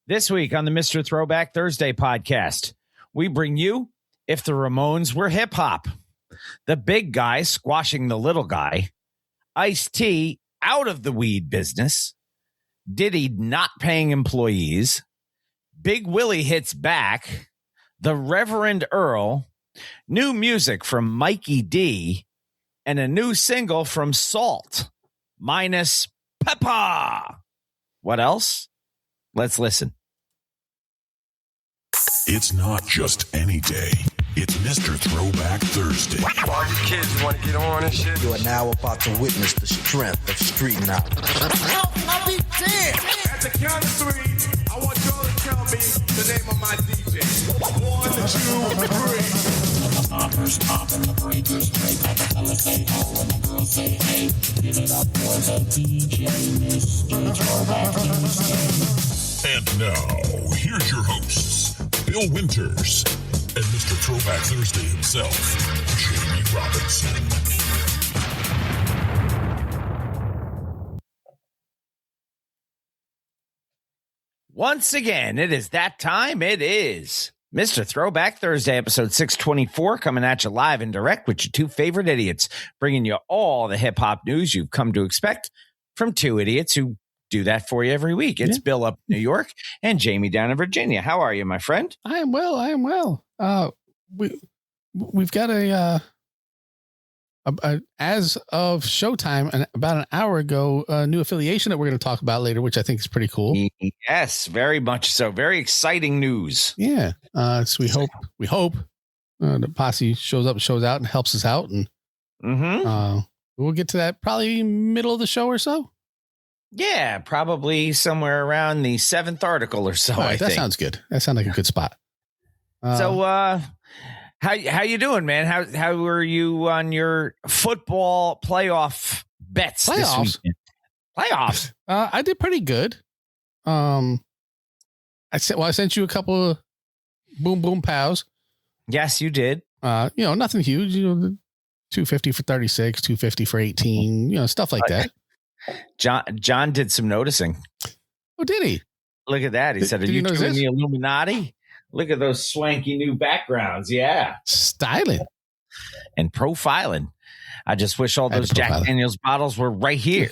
This week on the Mr. Throwback Thursday podcast, we bring you If the Ramones Were Hip Hop, the big guy squashing the little guy, Ice-T out of the weed business, Diddy not paying employees, Big Willy hits back, the Reverend Earl, new music from Mikey D, and a new single from Salt, minus Pepa. What else? Let's listen. It's not just any day. It's Mr. Throwback Thursday. All you kids want to get on and shit. You are now about to witness the strength of street knowledge. I'll be dead. At the count of three, I want y'all to tell me the name of my DJ. 1, 2, 3. Poppers pop and the breakers break. All the fellas say ho and the girls say hey. Give it up for the DJ, Mr. Throwback Thursday. And now, here's your hosts, Bill Winters and Mr. Throwback Thursday himself, Jamie Robinson. Once again, it is that time. It is Mr. Throwback Thursday, episode 624, coming at you live and direct with your two favorite idiots, bringing you all the hip-hop news you've come to expect from two idiots who do that for you every week. It's Bill up in New York and Jamie down in Virginia. How are you, my friend? I am well. We've got a as of showtime and about an hour ago, a new affiliation that we're going to talk about later, which I think is pretty cool. Yes, very much so. Very exciting news. Yeah. So we hope the posse shows up, shows out and helps us out. And we'll get to that probably middle of the show or so. Yeah, probably somewhere around the 7th article or so. All right, I that think. sounds good. That sounds like a good spot. So, how you doing, man? How were you on your football playoff bets this weekend? Playoffs. I did pretty good. I sent you a couple of boom boom pows. Yes, you did. Nothing huge. 250 for 36, 250 for 18. Stuff like that. John did some noticing. Oh, did he? Look at that. He said, "Are you doing the Illuminati? Look at those swanky new backgrounds." Yeah. Styling. And profiling. I just wish all those Jack Daniels bottles were right here.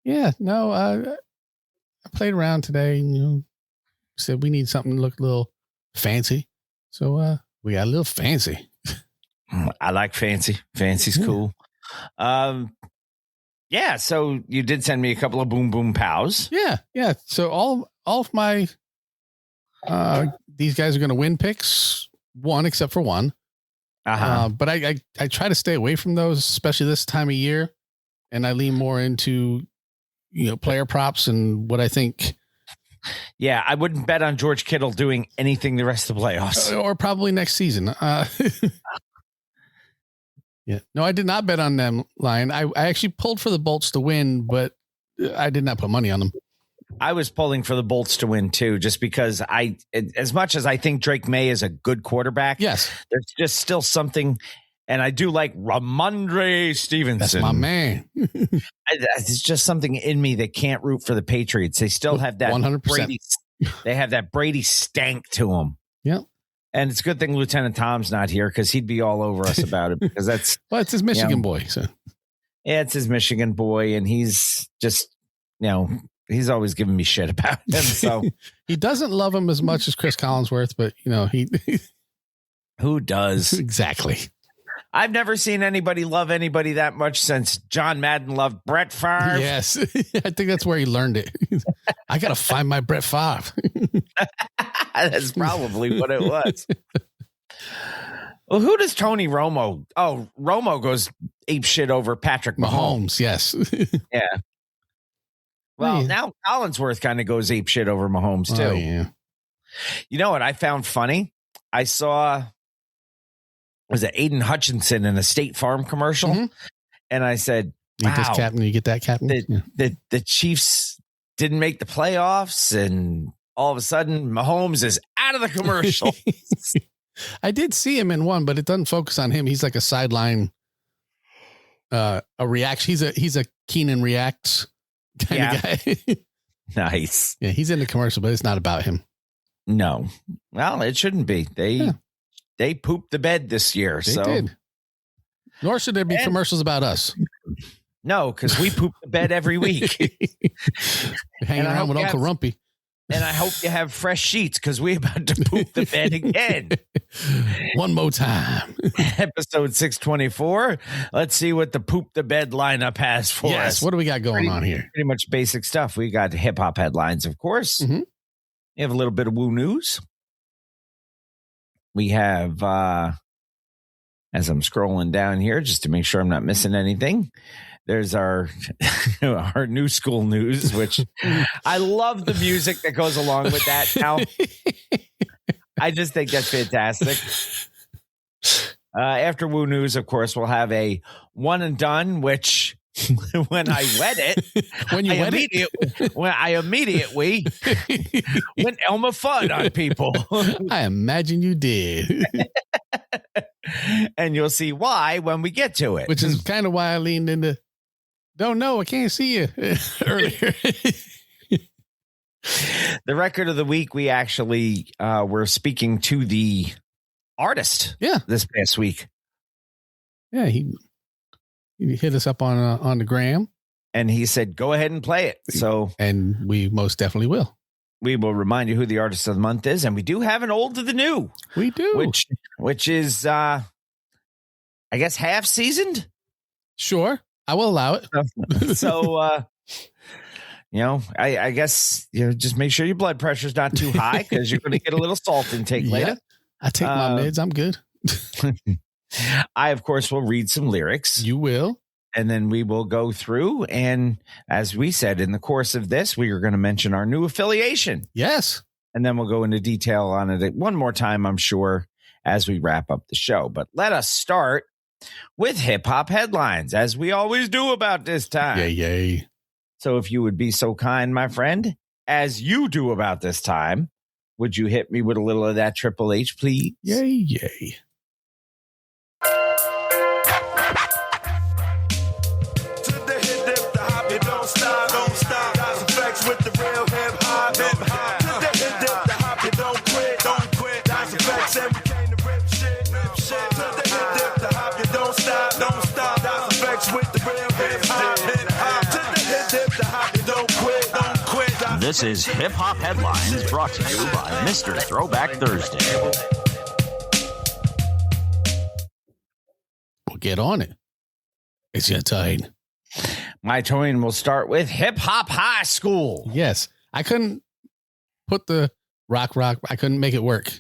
Yeah, no, I played around today and, said we need something to look a little fancy. So we got a little fancy. I like fancy. Fancy's cool. Yeah, so you did send me a couple of boom boom pows. Yeah. So all of my these guys are going to win picks, one except for one. But I try to stay away from those, especially this time of year, and I lean more into player props and what I think. Yeah, I wouldn't bet on George Kittle doing anything the rest of the playoffs, or probably next season. Yeah, no, I did not bet on them, Lion. I actually pulled for the Bolts to win, but I did not put money on them. I was pulling for the Bolts to win too, just because as much as I think Drake May is a good quarterback, yes, there's just still something, and I do like Ramondre Stevenson. That's my man. It's just something in me that can't root for the Patriots. They still have that 100%. They have that Brady stank to them. Yeah. And it's a good thing Lieutenant Tom's not here because he'd be all over us about it, because that's it's his Michigan boy. So yeah, it's his Michigan boy, and he's just he's always giving me shit about him. So he doesn't love him as much as Chris Collinsworth, but he who does exactly. I've never seen anybody love anybody that much since John Madden loved Brett Favre. Yes, I think that's where he learned it. I got to find my Brett Favre. That's probably what it was. Well, who does Tony Romo? Oh, Romo goes ape shit over Patrick Mahomes. Yes. Yeah. Well, now Collinsworth kind of goes ape shit over Mahomes too. Oh, yeah. You know what I found funny? I saw, was it Aiden Hutchinson in a State Farm commercial? And I said, wow, this captain, you get that captain? The Chiefs didn't make the playoffs, and all of a sudden Mahomes is out of the commercial. I did see him in one, but it doesn't focus on him. He's like a sideline, a reaction. He's a Keenan Reacts kind of guy. Nice. Yeah, he's in the commercial, but it's not about him. No. Well, it shouldn't be. They pooped the bed this year. They did. Nor should there be commercials about us. No, because we poop the bed every week. Hanging around with Uncle Rumpy. And I hope you have fresh sheets because we're about to poop the bed again. One more time. Episode 624. Let's see what the poop the bed lineup has for us. Yes, what do we got going on here? Pretty much basic stuff. We got hip hop headlines, of course. Mm-hmm. We have a little bit of woo news. We have, as I'm scrolling down here, just to make sure I'm not missing anything, there's our our new school news, which I love the music that goes along with that now. I just think that's fantastic. After Woo News, of course, we'll have a one and done, which when I read it, I immediately went Elmer Fudd on people. I imagine you did. And you'll see why when we get to it. Which is kind of why I leaned into, don't know, I can't see you earlier. The record of the week, we actually were speaking to the artist this past week. Yeah, he hit us up on the gram. And he said, go ahead and play it. So, and we most definitely will. We will remind you who the artist of the month is. And we do have an old to the new. We do. Which is, I guess, half seasoned. Sure. I will allow it. So, I guess, just make sure your blood pressure's not too high because you're going to get a little salt intake later. I take my meds. I'm good. I, of course, will read some lyrics. You will. And then we will go through. And as we said, in the course of this, we are going to mention our new affiliation. Yes. And then we'll go into detail on it one more time, I'm sure, as we wrap up the show. But let us start with hip hop headlines, as we always do about this time. Yay. So if you would be so kind, my friend, as you do about this time, would you hit me with a little of that Triple H, please? Yay. With the real hip hop. To the hip dip, the hop, you don't quit. That's effects, and we came to rip shit. To the hip dip, the hop, you don't stop. That's effects with the real hip hop. To the hip dip, the hop, you don't quit. This is Hip Hop Headlines, brought to you by Mr. Throwback Thursday. Well, get on it. It's your time. My turn will start with Hip Hop High School. Yes. I couldn't put the rock. I couldn't make it work.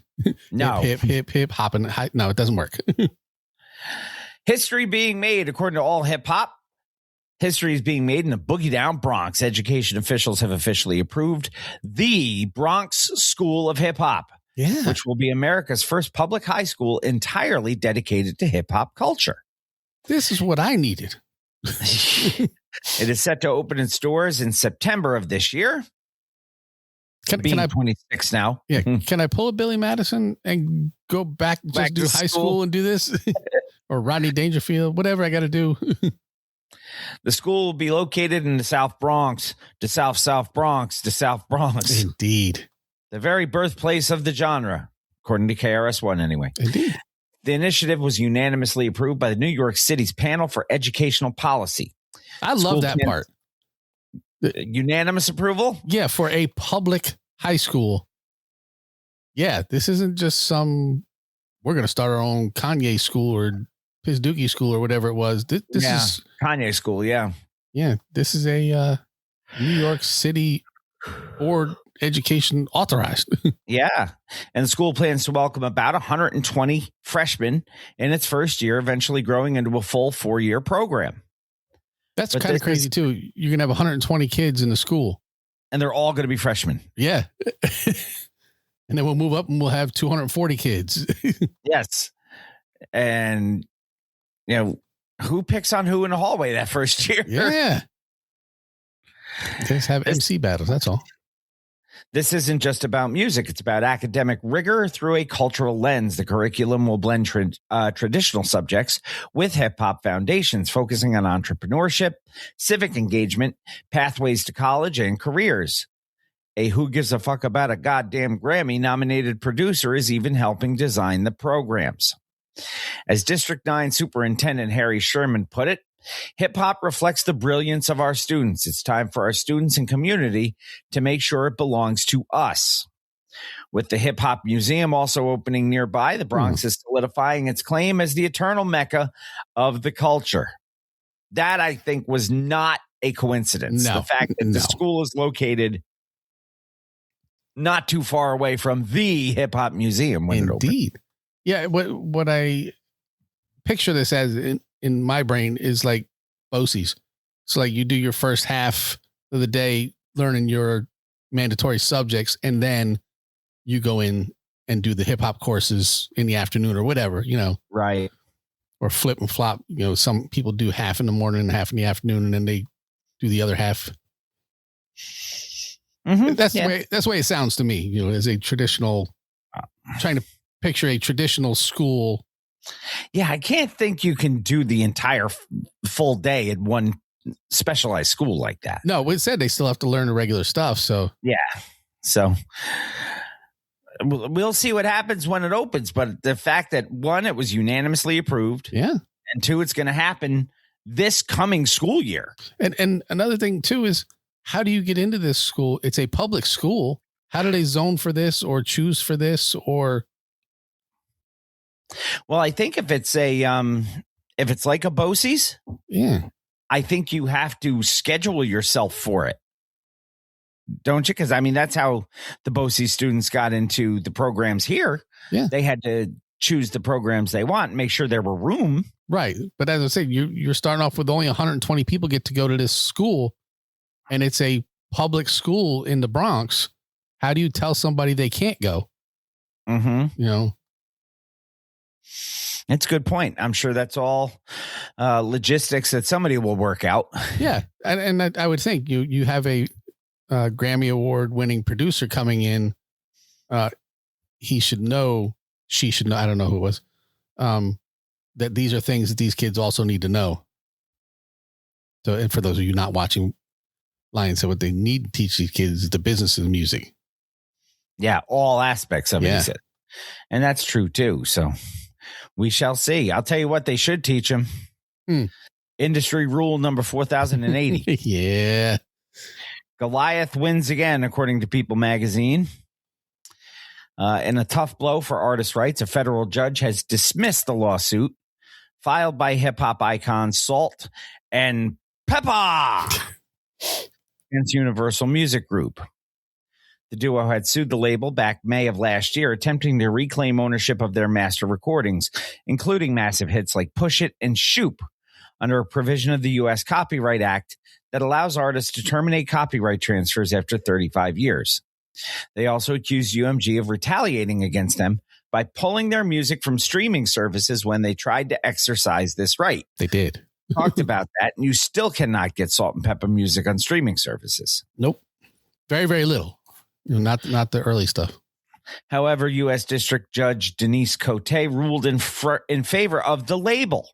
No. Hip, hopping. No, it doesn't work. History being made, according to All Hip Hop. History is being made in the Boogie Down Bronx. Education officials have officially approved the Bronx School of Hip Hop, which will be America's first public high school entirely dedicated to hip hop culture. This is what I needed. It is set to open its doors in September of this year. Can I 26 now? Yeah. Can I pull a Billy Madison and go back to do high school and do this? Or Rodney Dangerfield, whatever I got to do. The school will be located in the South Bronx, the South Bronx, the South Bronx. Indeed. The very birthplace of the genre, according to KRS-One anyway. Indeed. The initiative was unanimously approved by the New York City's Panel for Educational Policy. I love that part. Unanimous approval? Yeah, for a public high school. Yeah, this isn't just we're going to start our own Kanye school or Piz Dookie school or whatever it was. This is Kanye school, yeah. Yeah, this is a New York City board education authorized. Yeah. And the school plans to welcome about 120 freshmen in its first year, eventually growing into a full 4-year program. That's kind of crazy too. You're going to have 120 kids in the school. And they're all going to be freshmen. Yeah. And then we'll move up and we'll have 240 kids. Yes. And, who picks on who in the hallway that first year? Yeah. Just have MC battles. That's all. This isn't just about music. It's about academic rigor through a cultural lens. The curriculum will blend traditional subjects with hip-hop foundations, focusing on entrepreneurship, civic engagement, pathways to college, and careers. a who gives a fuck about a goddamn Grammy nominated producer, is even helping design the programs. As District 9 Superintendent Harry Sherman put it, hip hop reflects the brilliance of our students. It's time for our students and community to make sure it belongs to us. With the Hip Hop Museum also opening nearby, the Bronx is solidifying its claim as the eternal mecca of the culture. That, I think, was not a coincidence. No, the fact that the school is located not too far away from the Hip Hop Museum when it opened. Indeed. Yeah, what I picture this as in my brain is like BOCES. So like you do your first half of the day learning your mandatory subjects, and then you go in and do the hip hop courses in the afternoon or whatever, Right. Or flip and flop. Some people do half in the morning and half in the afternoon, and then they do the other half. Mm-hmm. That's the way it sounds to me, as a traditional, trying to picture a traditional school. Yeah, I can't think you can do the entire full day at one specialized school like that. No, it said they still have to learn the regular stuff. So yeah, so we'll see what happens when it opens. But the fact that, one, it was unanimously approved, yeah, and two, it's going to happen this coming school year. And another thing too is, how do you get into this school? It's a public school. How do they zone for this or choose for this or? Well, I think if it's like a BOCES, yeah, I think you have to schedule yourself for it. Don't you? Because I mean, that's how the BOCES students got into the programs here. Yeah. They had to choose the programs they want, make sure there were room. Right. But as I say, you're starting off with only 120 people get to go to this school, and it's a public school in the Bronx. How do you tell somebody they can't go? Mm-hmm. That's a good point. I'm sure that's all logistics that somebody will work out. Yeah. And I would think you have a Grammy Award winning producer coming in. He should know, she should know, I don't know who it was, that these are things that these kids also need to know. So, and for those of you not watching Lion said, what they need to teach these kids is the business of music. Yeah. All aspects of it. He said. And that's true too. So we shall see. I'll tell you what they should teach them. Industry rule number 4080. Yeah. Goliath wins again, according to People magazine. In a tough blow for artists' rights, a federal judge has dismissed the lawsuit filed by hip-hop icons Salt and Pepa against Universal Music Group. The duo had sued the label back May of last year, attempting to reclaim ownership of their master recordings, including massive hits like Push It and Shoop, under a provision of the U.S. Copyright Act that allows artists to terminate copyright transfers after 35 years. They also accused UMG of retaliating against them by pulling their music from streaming services when they tried to exercise this right. They did. Talked about that, and you still cannot get Salt and Pepa music on streaming services. Nope. Very, very little. Not the early stuff. However, U.S. District Judge Denise Cote ruled in favor of the label,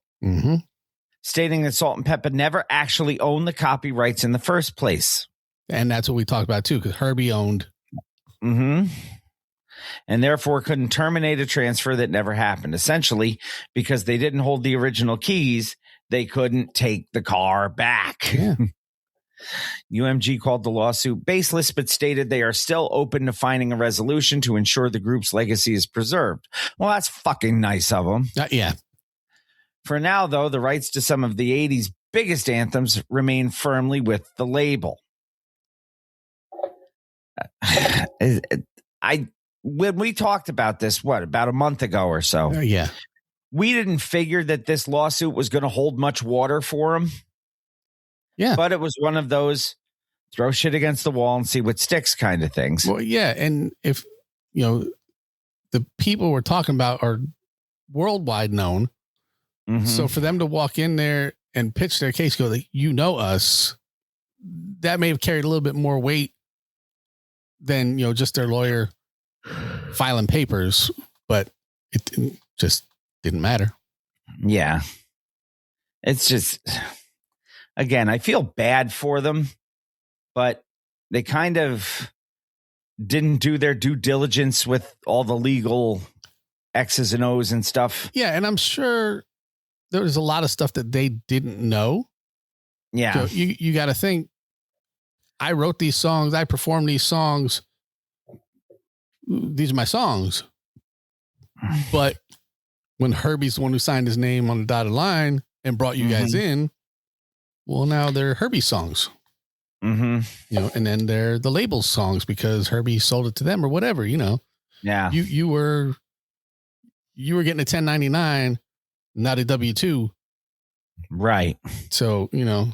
stating that Salt and Pepa never actually owned the copyrights in the first place. And that's what we talked about, too, because Herbie owned. And therefore couldn't terminate a transfer that never happened. Essentially, because they didn't hold the original keys, they couldn't take the car back. Yeah. UMG called the lawsuit baseless, but stated they are still open to finding a resolution to ensure the group's legacy is preserved. Well, that's fucking nice of them. Yeah. For now, though, the rights to some of the 80s biggest anthems remain firmly with the label. When we talked about this, about a month ago or so? Yeah. We didn't figure that this lawsuit was going to hold much water for them. Yeah. But it was one of those throw shit against the wall and see what sticks kind of things. Well, yeah. And if, the people we're talking about are worldwide known. So for them to walk in there and pitch their case, go, like, us, that may have carried a little bit more weight than, just their lawyer filing papers, but it just didn't matter. Yeah. It's just, again, I feel bad for them, but they kind of didn't do their due diligence with all the legal X's and O's and stuff. Yeah, and I'm sure there was a lot of stuff that they didn't know. Yeah. So you got to think, I wrote these songs, I performed these songs. These are my songs. But when Herbie's the one who signed his name on the dotted line and brought you guys in, well, now they're Herbie's songs. You know, and then they're the label's songs because Herbie sold it to them or whatever, you know. Yeah. You were getting a 1099, not a W-2. Right. So, you know,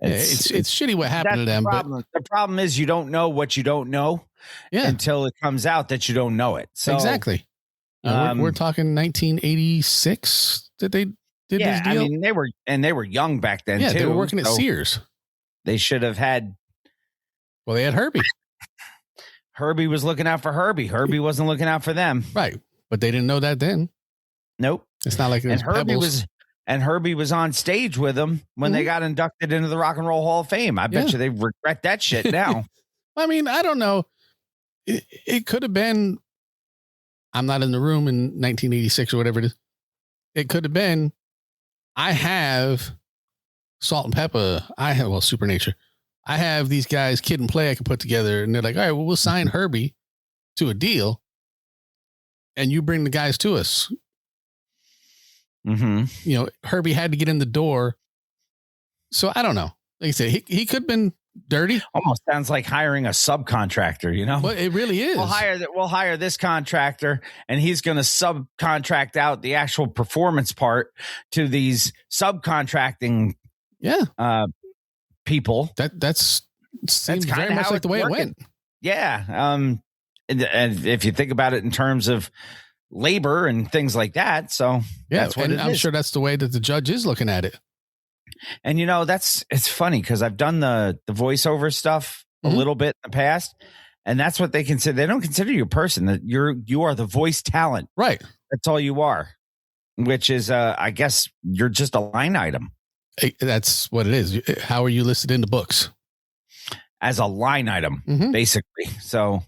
it's shitty what happened to them. But the problem is you don't know what you don't know until it comes out that you don't know it. So exactly. We're talking 1986 that they did this deal. I mean, they were young back then too. They were working at Sears. They should have had. Well, they had Herbie. Herbie was looking out for Herbie. Herbie wasn't looking out for them. Right. But they didn't know that then. Nope. It's not like it was Pebbles. Herbie was on stage with them when they got inducted into the Rock and Roll Hall of Fame. I bet you they regret that shit now. I mean, I don't know. It could have been, I'm not in the room in 1986 or whatever it is. It could have been, I have Salt and Pepa. I have, Supernature. I have these guys, Kid and Play, I can put together. And they're like, all right, well, we'll sign Herbie to a deal. And you bring the guys to us. You know, Herbie had to get in the door. So I don't know. Like I said, he could have been dirty. Almost sounds like hiring a subcontractor, you know? Well, it really is. We'll hire this contractor and he's going to subcontract out the actual performance part to these subcontracting people. That's very much like the way it went. Yeah. And if you think about it in terms of labor and things like that. So that's what I'm sure that's the way that the judge is looking at it. And you know, it's funny because I've done the voiceover stuff a little bit in the past, and that's what they consider. They don't consider you a person. That you are the voice talent. Right. That's all you are, which is I guess you're just a line item. That's what it is. How are you listed in the books? As a line item, basically. So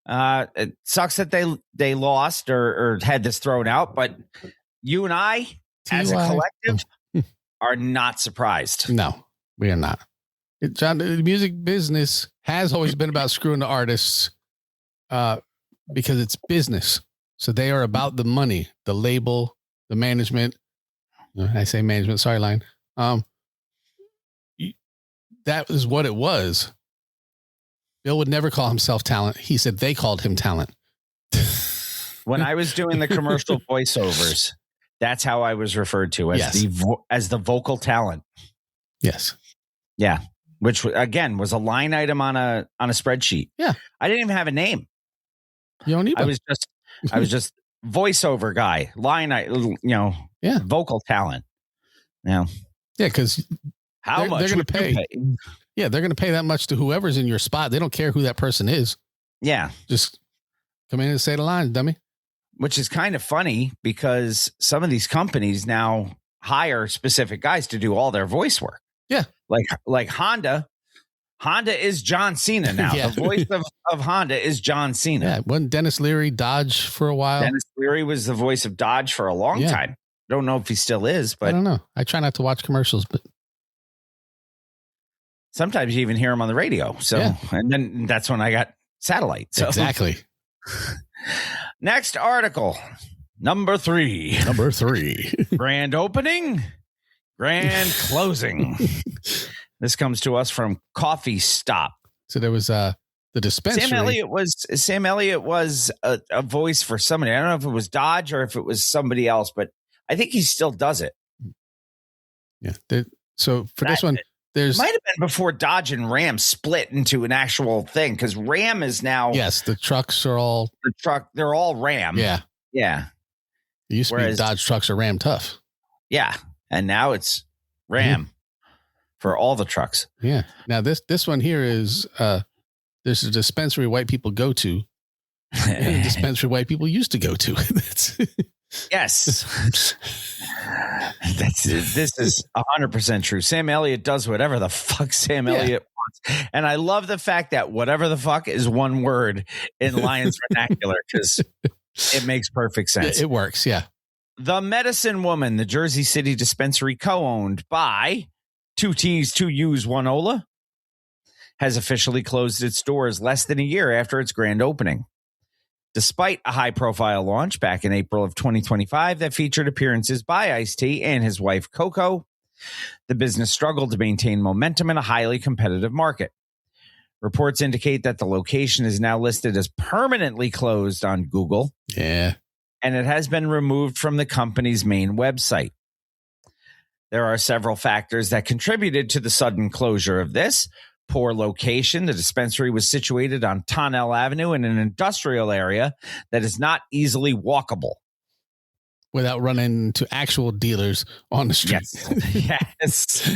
it sucks that they lost or had this thrown out, but you and I, as a collective, are not surprised. No, we are not. John, the music business has always been about screwing the artists because it's business. So they are about the money, the label, the management. I say management, sorry, line. That is what it was. Bill would never call himself talent. He said they called him talent. When I was doing the commercial voiceovers, that's how I was referred to as the vocal talent. Yes. Yeah. Which again was a line item on a spreadsheet. Yeah. I didn't even have a name. You don't need I was just voiceover guy, vocal talent. Yeah. Yeah. Because how much they're going to pay? Yeah. They're going to pay that much to whoever's in your spot. They don't care who that person is. Yeah. Just come in and say the lines, dummy. Which is kind of funny because some of these companies now hire specific guys to do all their voice work. Yeah. Like Honda. Honda is John Cena now. The voice of Honda is John Cena. Yeah. Wasn't Dennis Leary Dodge for a while? Dennis Leary was the voice of Dodge for a long time. Don't know if he still is, but I don't know. I try not to watch commercials, but sometimes you even hear him on the radio. So, and then that's when I got satellite. So. Exactly. Next article, number 3. Grand opening, grand closing. This comes to us from Coffee Stop. So there was the dispensary. Sam Elliott was a voice for somebody. I don't know if it was Dodge or if it was somebody else, but I think he still does it. Yeah. So for this one, it might have been before Dodge and Ram split into an actual thing because Ram is now. Yes, the trucks are all they're all Ram. Yeah. Yeah. It used to be Dodge trucks are Ram tough. Yeah. And now it's Ram for all the trucks. Yeah. Now this one here is there's a dispensary white people go to. And a dispensary white people used to go to. Yes. This is 100% true. Sam Elliott does whatever the fuck Sam Elliott And I love the fact that whatever the fuck is one word in Lions vernacular because it makes perfect sense. It works, yeah. The Medicine Woman, the Jersey City dispensary co-owned by 2 T's, 2 U's, 1 Ola, has officially closed its doors less than a year after its grand opening. Despite a high-profile launch back in April of 2025 that featured appearances by Ice-T and his wife Coco, the business struggled to maintain momentum in a highly competitive market. Reports indicate that the location is now listed as permanently closed on Google. Yeah. And it has been removed from the company's main website. There are several factors that contributed to the sudden closure of this. Poor location. The dispensary was situated on Tonnelle Avenue in an industrial area that is not easily walkable. Without running into actual dealers on the street. Yes.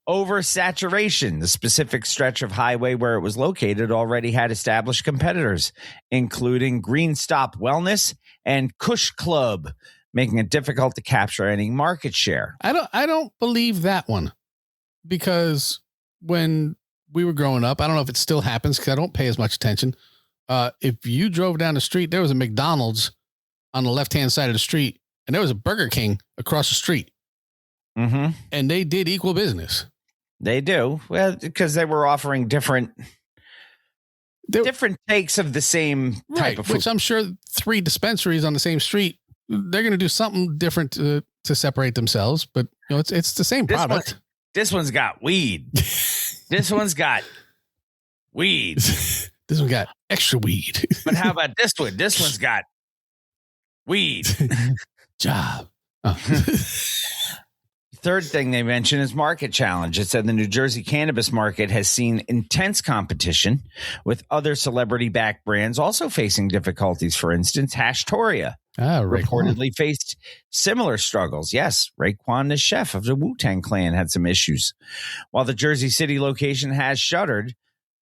Oversaturation. The specific stretch of highway where it was located already had established competitors, including Green Stop Wellness and Kush Club, making it difficult to capture any market share. I don't believe that one, because when we were growing up, I don't know if it still happens because I don't pay as much attention. If you drove down the street, there was a McDonald's on the left-hand side of the street, and there was a Burger King across the street. Mm-hmm. And they did equal business. They do. Well, because they were offering different takes of the same type of food. Which I'm sure 3 dispensaries on the same street, they're going to do something different to separate themselves. But you know, it's the same product. This one's got weed. This one's got weed. This one got extra weed. But how about this one? This one's got weed. Job. Oh. Third thing they mentioned is market challenge. It said the New Jersey cannabis market has seen intense competition with other celebrity-backed brands also facing difficulties. For instance, Hashtoria reportedly faced similar struggles. Yes, Raekwon, the chef of the Wu-Tang Clan, had some issues. While the Jersey City location has shuttered,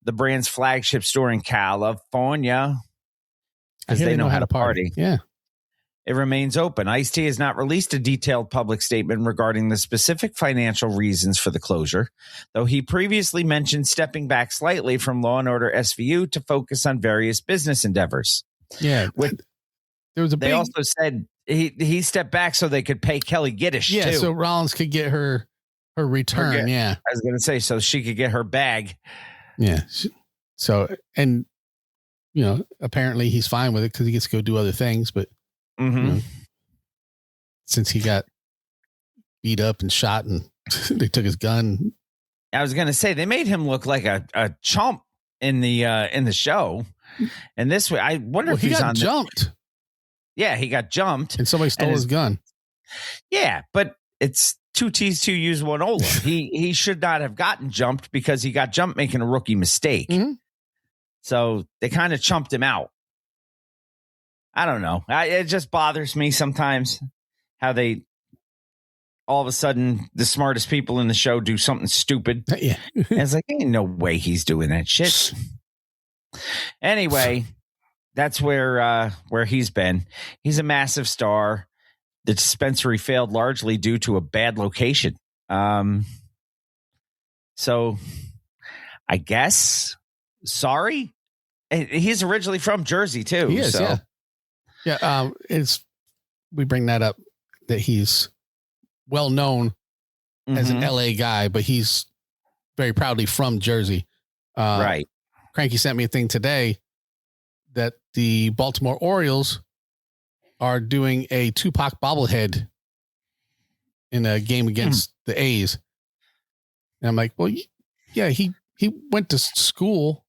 the brand's flagship store in California, because they know how to party. Yeah. It remains open. Ice-T has not released a detailed public statement regarding the specific financial reasons for the closure, though he previously mentioned stepping back slightly from Law & Order SVU to focus on various business endeavors. Yeah. There was they also said he stepped back so they could pay Kelly Giddish, too. So Rollins could get her return. Yeah. I was going to say, so she could get her bag. Yeah. So, and, you know, apparently he's fine with it because he gets to go do other things, but mm-hmm. You know, since he got beat up and shot and they took his gun. I was going to say they made him look like a chump in the show. And this way, I wonder if he he's got on jumped. Yeah, he got jumped. And somebody stole his gun. Yeah, but it's 2 T's, 2 U's, 1 Ola. He should not have gotten jumped because he got jumped making a rookie mistake. Mm-hmm. So they kind of chumped him out. I don't know. It just bothers me sometimes how they all of a sudden the smartest people in the show do something stupid. Yeah. And it's like, ain't no way he's doing that shit. Anyway, that's where he's been. He's a massive star. The dispensary failed largely due to a bad location. So I guess, sorry. He's originally from Jersey too. He is, so. yeah. Yeah, we bring that up that he's well known as an LA guy, but he's very proudly from Jersey. Right. Cranky sent me a thing today that the Baltimore Orioles are doing a Tupac bobblehead in a game against the A's. And I'm like, well, yeah, he went to school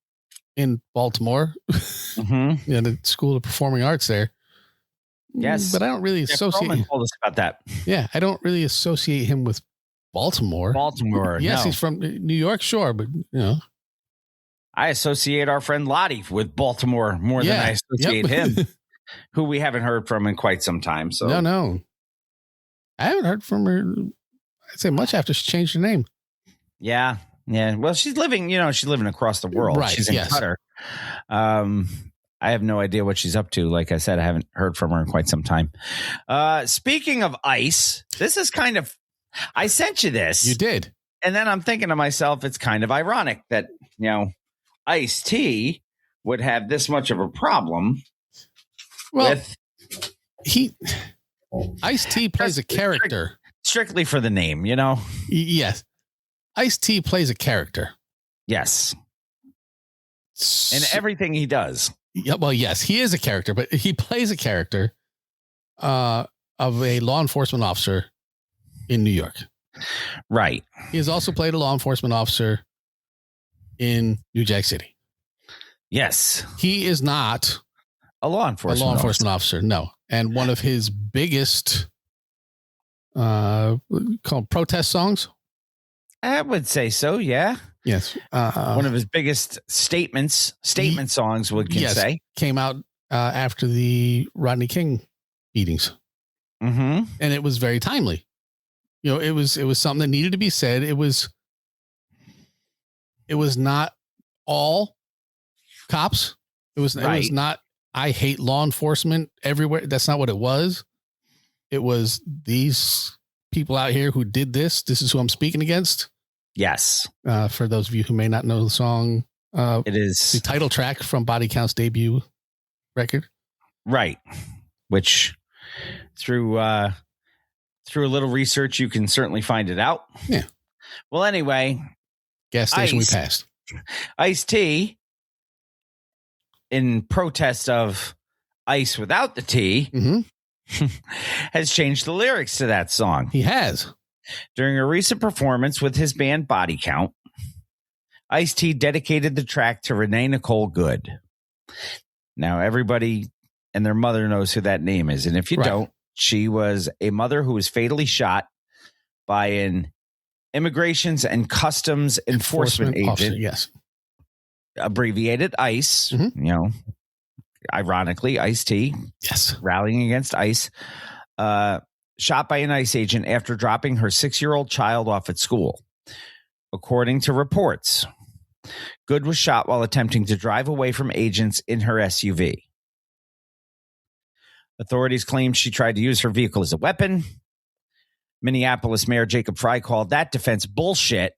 in Baltimore, the School of Performing Arts there. Yes, but I don't really associate. Roman told us about that. Yeah, I don't really associate him with Baltimore. Yes, no. He's from New York, sure, but you know, I associate our friend Lottie with Baltimore more than I associate him, who we haven't heard from in quite some time. So no, I haven't heard from her. I'd say much after she changed her name. Yeah. Well, she's living across the world. Right. She's in Qatar. I have no idea what she's up to. Like I said, I haven't heard from her in quite some time. Speaking of ice, this is kind of, I sent you this. You did. And then I'm thinking to myself, it's kind of ironic that Ice-T would have this much of a problem with. Ice-T plays a character. Strictly for the name, Yes. Ice-T plays a character. Yes. And everything he does. Yeah, well, yes, he is a character, but he plays a character of a law enforcement officer in New York. Right. He has also played a law enforcement officer in New Jack City. Yes. He is not a law enforcement officer. No. And one of his biggest called protest songs. I would say so. Yeah. Yes. One of his biggest statement songs say came out after the Rodney King beatings. Mm-hmm. And it was very timely. It was something that needed to be said. It was not all cops. It was not, I hate law enforcement everywhere. That's not what it was. It was these people out here who did this. This is who I'm speaking against. Yes. For those of you who may not know the song, it is the title track from Body Count's debut record. Right. Which through a little research, you can certainly find it out. Yeah. Well, anyway, gas station we passed. Ice-T, in protest of ice without the T, has changed the lyrics to that song. He has. During a recent performance with his band Body Count, Ice-T dedicated the track to Renee Nicole Good. Now, everybody and their mother knows who that name is. And if you don't, she was a mother who was fatally shot by an Immigrations and Customs Enforcement agent. Officer, yes. Abbreviated ICE, ironically, Ice-T. Yes. Rallying against ICE. Shot by an ICE agent after dropping her 6-year-old child off at school. According to reports, Good was shot while attempting to drive away from agents in her SUV. Authorities claim she tried to use her vehicle as a weapon. Minneapolis Mayor Jacob Frey called that defense bullshit,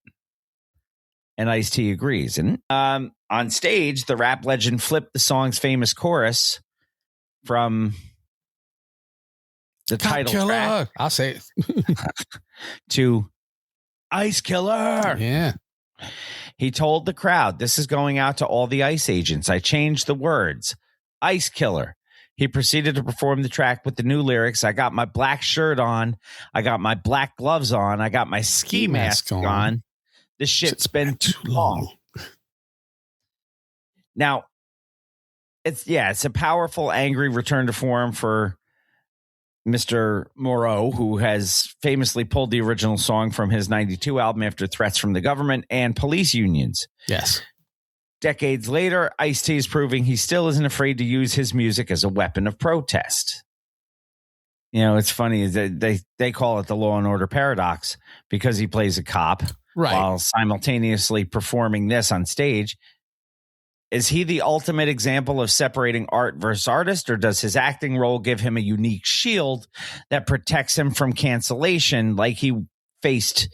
and Ice-T agrees. And on stage, the rap legend flipped the song's famous chorus from the title track, I'll say it, to Ice Killer. Yeah. He told the crowd, "This is going out to all the ICE agents. I changed the words. Ice Killer." He proceeded to perform the track with the new lyrics. I got my black shirt on. I got my black gloves on. I got my ski mask on. This shit's been too long. Now, it's a powerful, angry return to form for Mr. Moreau, who has famously pulled the original song from his 92 album after threats from the government and police unions. Yes. Decades later, Ice-T is proving he still isn't afraid to use his music as a weapon of protest. It's funny that they call it the Law and Order paradox because he plays a cop while simultaneously performing this on stage. Is he the ultimate example of separating art versus artist, or does his acting role give him a unique shield that protects him from cancellation like he faced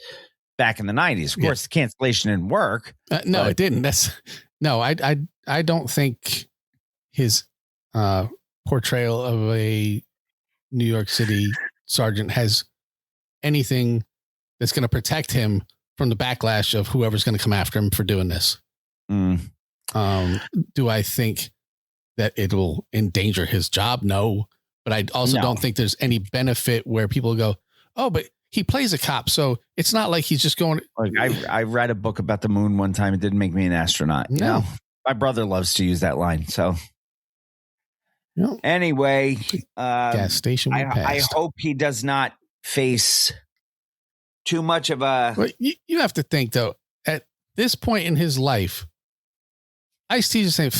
back in the 90s? Of course, the cancellation didn't work. No, it didn't. I don't think his portrayal of a New York City sergeant has anything that's going to protect him from the backlash of whoever's going to come after him for doing this. Do I think that it'll endanger his job? No, but I also don't think there's any benefit where people go, "Oh, but he plays a cop, so it's not like he's just going." Like I read a book about the moon one time. It didn't make me an astronaut. No, my brother loves to use that line. So anyway, gas station. I hope he does not face too much of a. But you have to think though, at this point in his life, Ice-T just saying,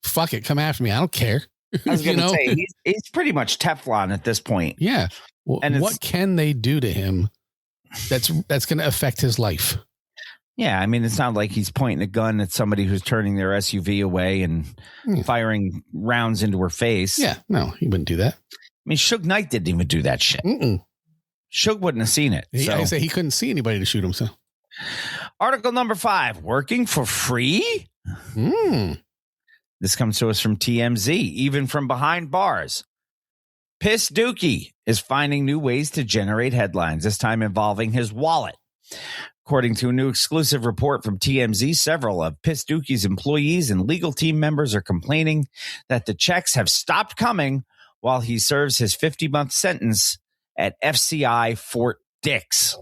"Fuck it, come after me. I don't care." I was going to say he's pretty much Teflon at this point. Yeah. Well, and what can they do to him that's going to affect his life? Yeah, I mean, it's not like he's pointing a gun at somebody who's turning their SUV away and firing rounds into her face. Yeah, no, he wouldn't do that. I mean, Suge Knight didn't even do that shit. Suge wouldn't have seen it. I say he couldn't see anybody to shoot him. So, Article number 5, working for free? This comes to us from TMZ, even from behind bars. Piss Dookie is finding new ways to generate headlines, this time involving his wallet. According to a new exclusive report from TMZ, several of Piss Dookie's employees and legal team members are complaining that the checks have stopped coming while he serves his 50-month sentence at FCI Fort Dix.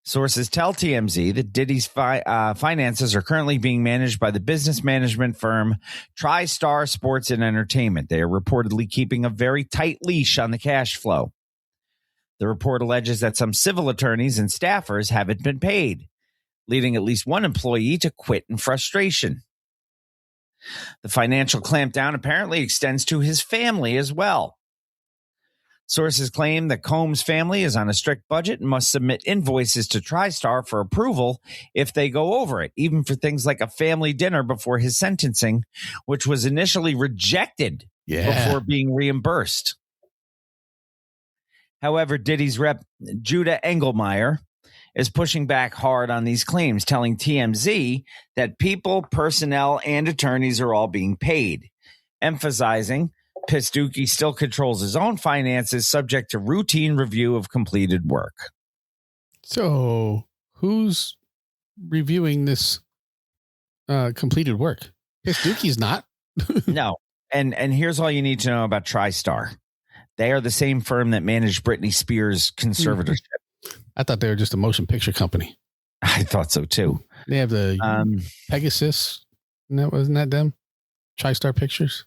Sources tell TMZ that Diddy's finances are currently being managed by the business management firm TriStar Sports and Entertainment. They are reportedly keeping a very tight leash on the cash flow. The report alleges that some civil attorneys and staffers haven't been paid, leading at least one employee to quit in frustration. The financial clampdown apparently extends to his family as well. Sources claim that Combs' family is on a strict budget and must submit invoices to TriStar for approval if they go over it, even for things like a family dinner before his sentencing, which was initially rejected before being reimbursed. However, Diddy's rep, Judah Engelmeyer, is pushing back hard on these claims, telling TMZ that people, personnel, and attorneys are all being paid, emphasizing Piss Dookie still controls his own finances, subject to routine review of completed work. So who's reviewing this completed work? Piss Dookie's not. No. And here's all you need to know about TriStar. They are the same firm that managed Britney Spears' conservatorship. I thought they were just a motion picture company. I thought so too. They have the Pegasus. Wasn't that them? TriStar Pictures.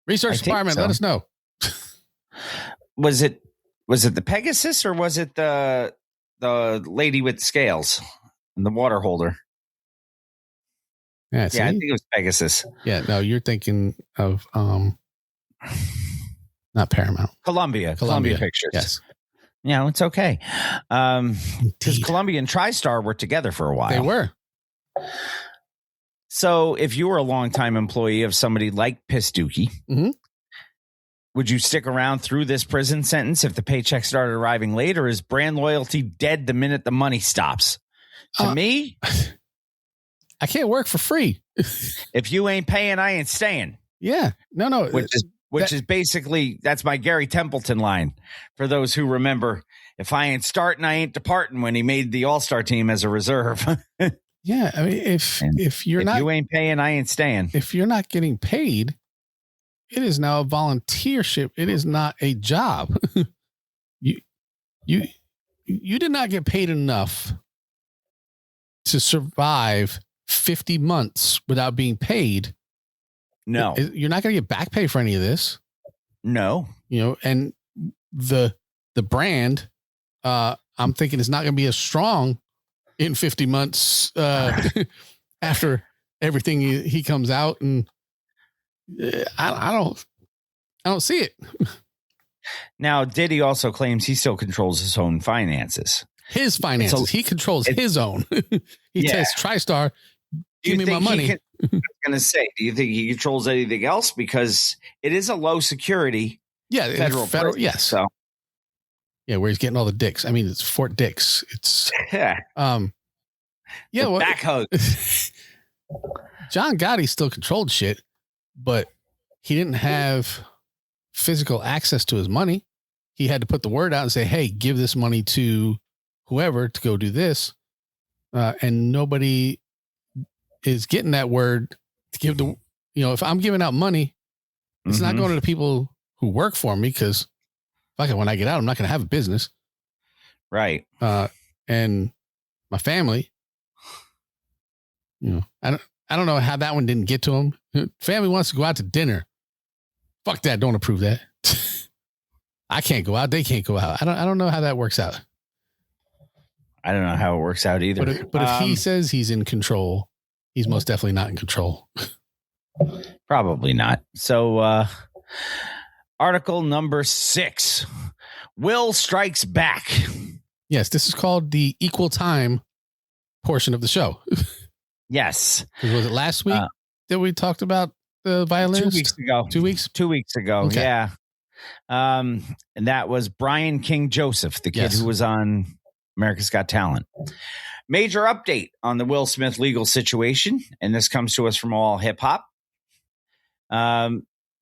Research department, let us know. Was it the Pegasus or was it the lady with scales and the water holder? Yeah, I think it was Pegasus. Yeah, no, you're thinking of not Paramount. Columbia Pictures. Yes. Yeah, it's okay. Because Columbia and TriStar were together for a while. They were. So if you were a longtime employee of somebody like Piss Dookie, would you stick around through this prison sentence if the paycheck started arriving late, or is brand loyalty dead the minute the money stops? To me, I can't work for free. If you ain't paying, I ain't staying. Yeah. No. Which is basically, that's my Gary Templeton line. For those who remember, if I ain't starting, I ain't departing, when he made the All-Star team as a reserve. Yeah, I mean, if you ain't paying, I ain't staying. If you're not getting paid, it is now a volunteership. It is not a job. You did not get paid enough to survive 50 months without being paid. No, you're not going to get back pay for any of this. No, and the brand, I'm thinking, is not going to be as strong in 50 months after everything he comes out, and I don't see it. Now, Diddy also claims he still controls his own finances. His finances. He controls his own. He tells TriStar, give me my money. I was going to say, do you think he controls anything else? Because it is a low security federal prison, yes. So. Yeah, where he's getting all the dicks. I mean, it's Fort Dix. It's back hug. John Gotti still controlled shit, but he didn't have physical access to his money. He had to put the word out and say, hey, give this money to whoever to go do this. And nobody is getting that word to give the, if I'm giving out money, it's not going to the people who work for me, because when I get out, I'm not going to have a business. Right. And my family, I don't know how that one didn't get to him. Family wants to go out to dinner. Fuck that. Don't approve that. I can't go out. They can't go out. I don't know how that works out. I don't know how it works out either. But if he says he's in control, he's most definitely not in control. Probably not. So, article number 6, Will strikes back. Yes, this is called the equal time portion of the show. Yes. Was it last week that we talked about the violinist? 2 weeks ago. 2 weeks? 2 weeks ago. Okay. Yeah. And that was Brian King Joseph, the kid who was on America's Got Talent. Major update on the Will Smith legal situation, and this comes to us from All Hip Hop.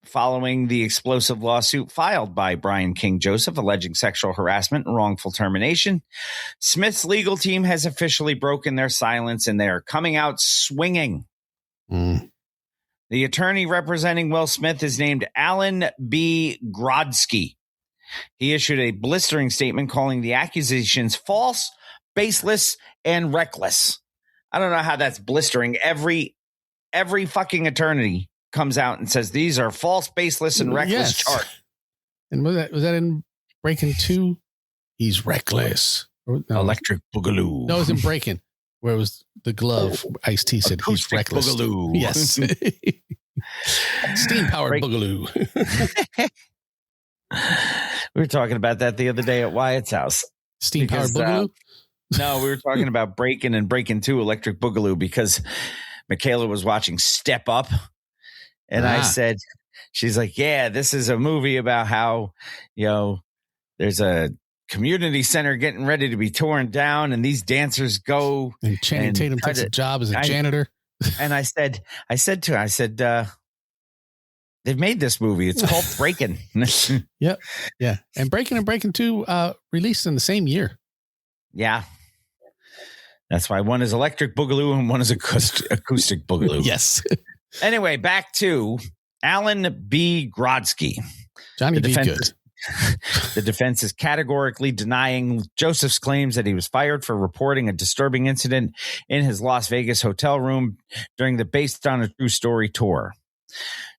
Following the explosive lawsuit filed by Brian King Joseph alleging sexual harassment and wrongful termination, Smith's legal team has officially broken their silence, and they are coming out swinging. The attorney representing Will Smith is named Alan B. Grodsky. He issued a blistering statement calling the accusations false, baseless, and reckless. I don't know how that's blistering. Every fucking attorney comes out and says these are false, baseless, and reckless charges. And was that in Breaking 2? He's reckless. No. Electric Boogaloo. No, it was in Breaking, where it was the glove. Ice-T said he's reckless. Boogaloo. Yes. Steam-powered Boogaloo. We were talking about that the other day at Wyatt's house. Steam-powered Boogaloo? No, we were talking about Breaking and Breaking 2 Electric Boogaloo because Michaela was watching Step Up. And I said, she's like, yeah, this is a movie about how, there's a community center getting ready to be torn down and these dancers go. And Channing Tatum takes a job as a janitor. And I said to her, they've made this movie. It's called Breaking. Yep. Yeah. And Breaking and Breaking 2 released in the same year. Yeah. That's why one is Electric Boogaloo and one is acoustic Boogaloo. Yes. Anyway, back to Alan B. Grodsky. Johnny B. Good. The defense is categorically denying Joseph's claims that he was fired for reporting a disturbing incident in his Las Vegas hotel room during the Based on a True Story tour.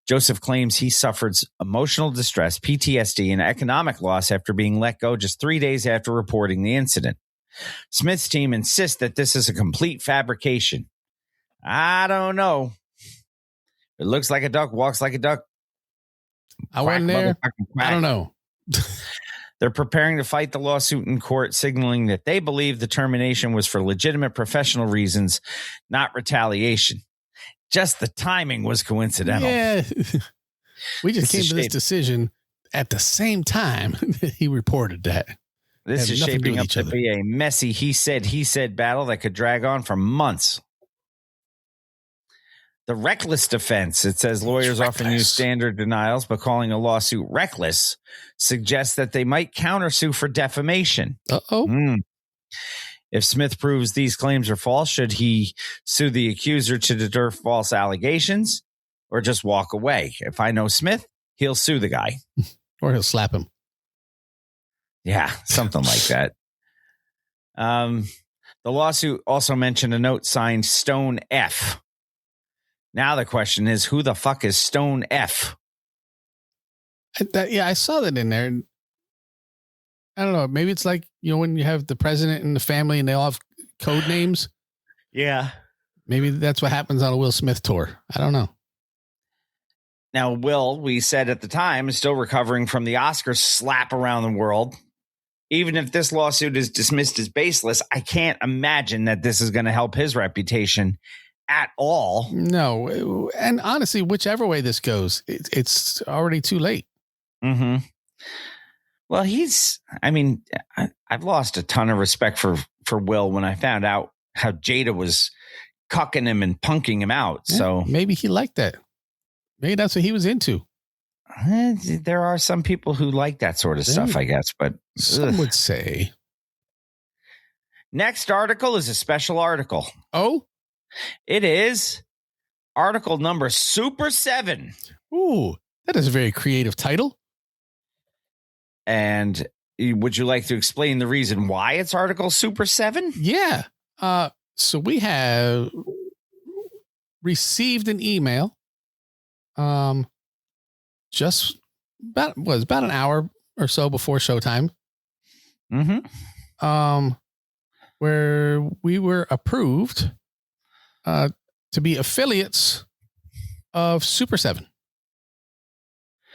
Joseph claims he suffered emotional distress, PTSD, and economic loss after being let go just 3 days after reporting the incident. Smith's team insists that this is a complete fabrication. I don't know. It looks like a duck, walks like a duck. I wasn't there. I don't know. They're preparing to fight the lawsuit in court, signaling that they believe the termination was for legitimate professional reasons, not retaliation. Just the timing was coincidental. Yeah. We just came to this decision at the same time he reported that. This is shaping up to be a messy he said battle that could drag on for months. The reckless defense, it says lawyers often use standard denials, but calling a lawsuit reckless suggests that they might countersue for defamation. If Smith proves these claims are false, should he sue the accuser to deter false allegations or just walk away? If I know Smith, he'll sue the guy. Or he'll slap him. Yeah, something like that. The lawsuit also mentioned a note signed Stone F. Now the question is, who the fuck is Stone F? I saw that in there. I don't know. Maybe it's like, when you have the president and the family and they all have code names. Yeah. Maybe that's what happens on a Will Smith tour. I don't know. Now, Will, we said at the time, is still recovering from the Oscar slap around the world. Even if this lawsuit is dismissed as baseless, I can't imagine that this is going to help his reputation at all. No. And honestly, whichever way this goes, it's already too late. Mm-hmm. Well, I've lost a ton of respect for Will when I found out how Jada was cucking him and punking him out. Yeah, so maybe he liked that. Maybe that's what he was into. There are some people who like that sort of stuff, I guess, but some would say. Next article is a special article. Oh, it is article number Super 7. Ooh, that is a very creative title. And would you like to explain the reason why it's article Super 7? Yeah. So we have received an email. Just about an hour or so before showtime. Mm-hmm. Where we were approved to be affiliates of Super 7.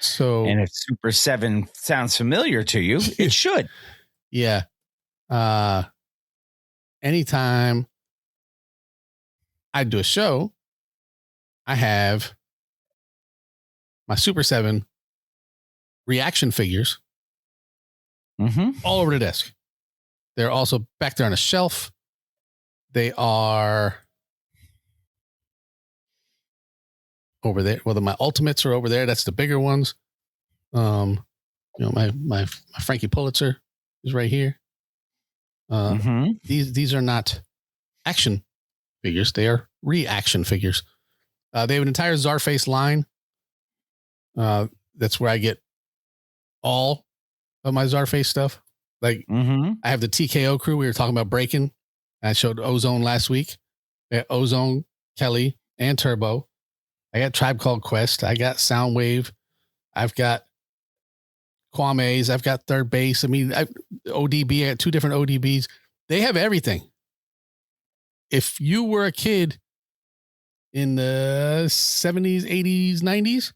So, and if Super 7 sounds familiar to you, it should. Yeah. Anytime I do a show, I have my Super 7 reaction figures all over the desk. They're also back there on a shelf. They are over there. Well, my Ultimates are over there. That's the bigger ones. My Frankie Pulitzer is right here. These are not action figures. They are reaction figures. They have an entire Czarface line. That's where I get all of my Czarface stuff. Like I have the TKO crew. We were talking about breaking. I showed Ozone last week. Ozone, Kelly, and Turbo. I got Tribe Called Quest. I got Soundwave. I've got Kwame's. I've got Third Base. I mean, ODB. I got 2 different ODBs. They have everything. If you were a kid in the 70s, 80s, 90s,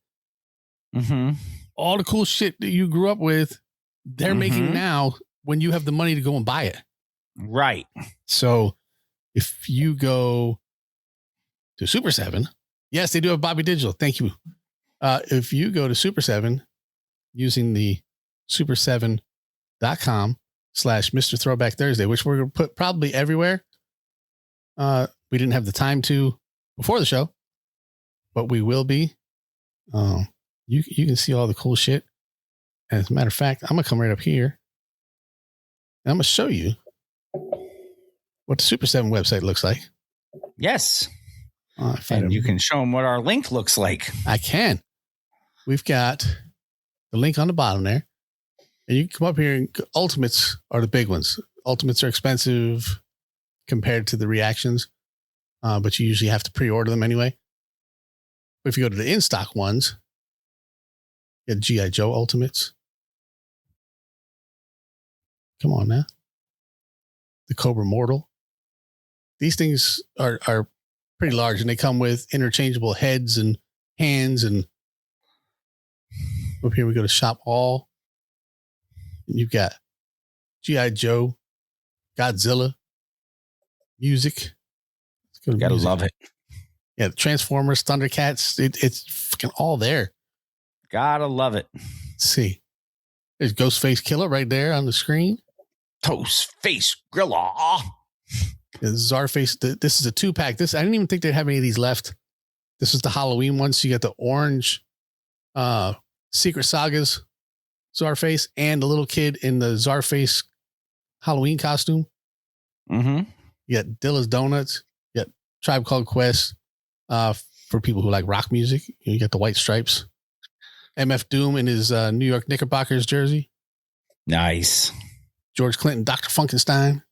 all the cool shit that you grew up with, they're making now when you have the money to go and buy it. Right. So if you go to Super 7, yes, they do have Bobby Digital. Thank you. If you go to Super 7 using the super7.com/Mr. Throwback Thursday, which we're going to put probably everywhere. We didn't have the time to before the show, but we will be. You can see all the cool shit. And as a matter of fact, I'm going to come right up here and I'm going to show you what the Super 7 website looks like. Yes. And you can show them what our link looks like. I can. We've got the link on the bottom there. And you can come up here and Ultimates are the big ones. Ultimates are expensive compared to the reactions, but you usually have to pre-order them anyway. But if you go to the in-stock ones, you get G.I. Joe Ultimates. Come on now. The Cobra Mortal. These things are pretty large, and they come with interchangeable heads and hands. And up here we go to Shop All. And you've got G.I. Joe, Godzilla, music. Gotta love it. Yeah, Transformers, Thundercats. It's fucking all there. Gotta love it. Let's see. There's Ghostface Killer right there on the screen. Ghostface Grilla. Czarface. This is a 2-pack. I didn't even think they'd have any of these left. This is the Halloween one. So you got the orange Secret Sagas Czarface and the little kid in the Czarface Halloween costume. You got Dilla's Donuts. You got Tribe Called Quest for people who like rock music. You got the White Stripes. MF Doom in his New York Knickerbockers jersey. Nice. George Clinton, Dr. Funkenstein.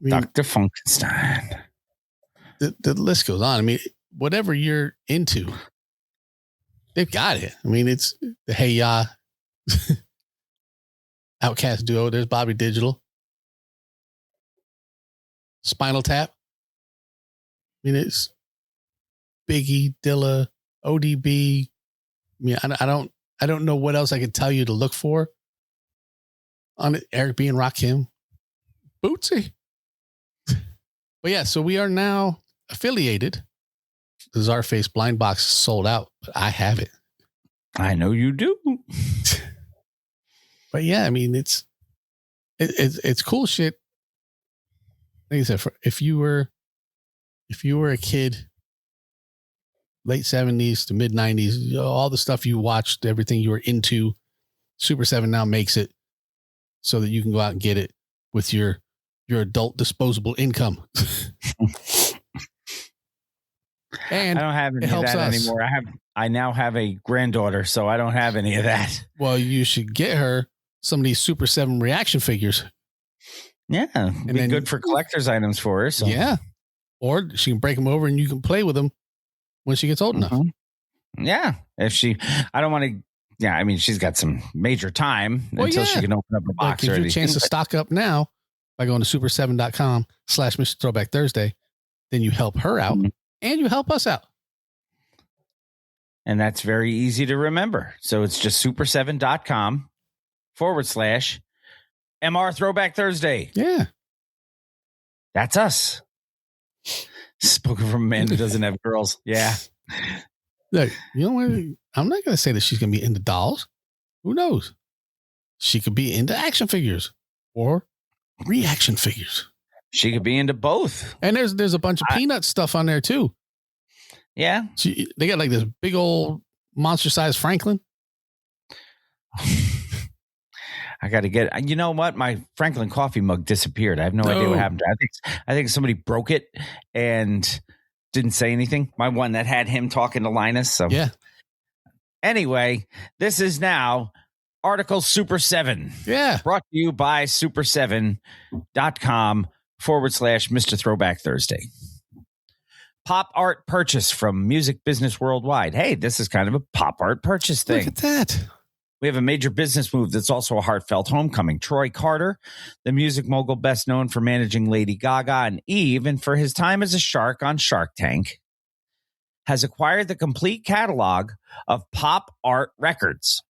Dr. Funkenstein. The list goes on. I mean, whatever you're into, they've got it. I mean, it's the Hey Ya Outcast duo. There's Bobby Digital. Spinal Tap. I mean, it's Biggie, Dilla, ODB. I mean, I don't know what else I could tell you to look for on it. Eric B. and Rakim. Bootsy. But yeah, so we are now affiliated. The Czarface blind box is sold out, but I have it. I know you do. But yeah, I mean, it's cool shit. Like I said, if you were a kid, late 70s to mid 90s, all the stuff you watched, everything you were into, Super 7 now makes it so that you can go out and get it with your adult disposable income. And I don't have any of that anymore. I now have a granddaughter, so I don't have any of that. Well, you should get her some of these Super 7 reaction figures. Yeah, and be good for collector's items for her. So. Yeah, or she can break them over and you can play with them when she gets old enough. Yeah, I don't want to. Yeah, I mean, she's got some major time until she can open up a box. Gives you a chance to stock up now by going to super7.com/Mr. Throwback Thursday. Then you help her out and you help us out. And that's very easy to remember. So it's just super7.com/MR Throwback Thursday. Yeah. That's us. Spoken from a man who doesn't have girls. Yeah. Look, you know what? I'm not going to say that she's going to be into dolls. Who knows? She could be into action figures or reaction figures. She could be into both. And there's a bunch of peanut stuff on there too. Yeah. They got like this big old monster-sized Franklin. I got to get, you know what? My Franklin coffee mug disappeared. I have no idea what happened. I think somebody broke it and didn't say anything. My one that had him talking to Linus. So yeah. Anyway, this is now Article Super 7. Yeah. Brought to you by super7.com/Mr. Throwback Thursday. Pop art purchase from Music Business Worldwide. Hey, this is kind of a pop art purchase thing. Look at that. We have a major business move that's also a heartfelt homecoming. Troy Carter, the music mogul best known for managing Lady Gaga and Eve and for his time as a shark on Shark Tank, has acquired the complete catalog of Pop Art Records.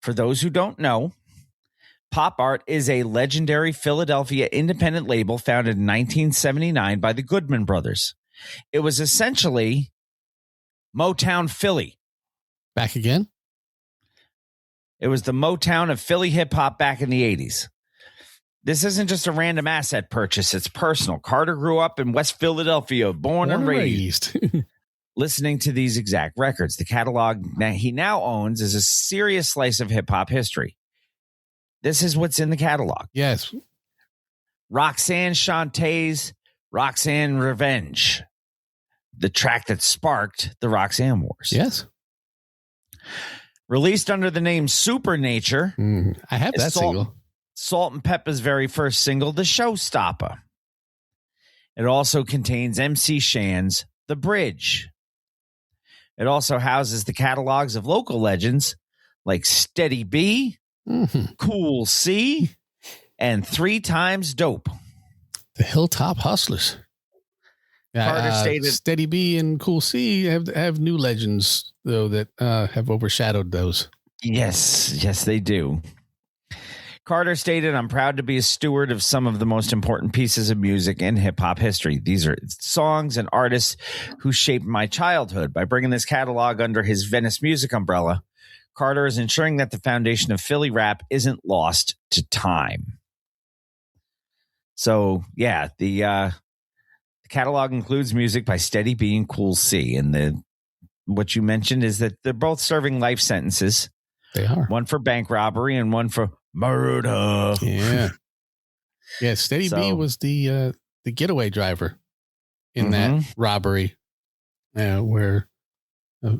For those who don't know, Pop Art is a legendary Philadelphia independent label founded in 1979 by the Goodman Brothers. It was essentially Motown Philly. Back again? It was the Motown of Philly hip-hop back in the 80s. This isn't just a random asset purchase. It's personal. Carter grew up in West Philadelphia, born and raised. Listening to these exact records. The catalog he now owns is a serious slice of hip-hop history. This is what's in the catalog. Yes. Roxanne Shantae's Roxanne Revenge, the track that sparked the Roxanne Wars. Yes. Released under the name Supernature. I have that single. Salt and Pepa's very first single, The Showstopper. It also contains MC Shan's The Bridge. It also houses the catalogs of local legends like Steady B, Cool C, and 3 Times Dope. The Hilltop Hustlers. Carter stated, Steady B and Cool C have new legends, though, that have overshadowed those. Yes, they do. Carter stated, I'm proud to be a steward of some of the most important pieces of music in hip-hop history. These are songs and artists who shaped my childhood. By bringing this catalog under his Venice Music umbrella, Carter is ensuring that the foundation of Philly rap isn't lost to time. So, yeah, the catalog includes music by Steady B and Cool C. And what you mentioned is that they're both serving life sentences. They are. One for bank robbery and one for murder. Yeah. Yeah, Steady B was the getaway driver in that robbery where a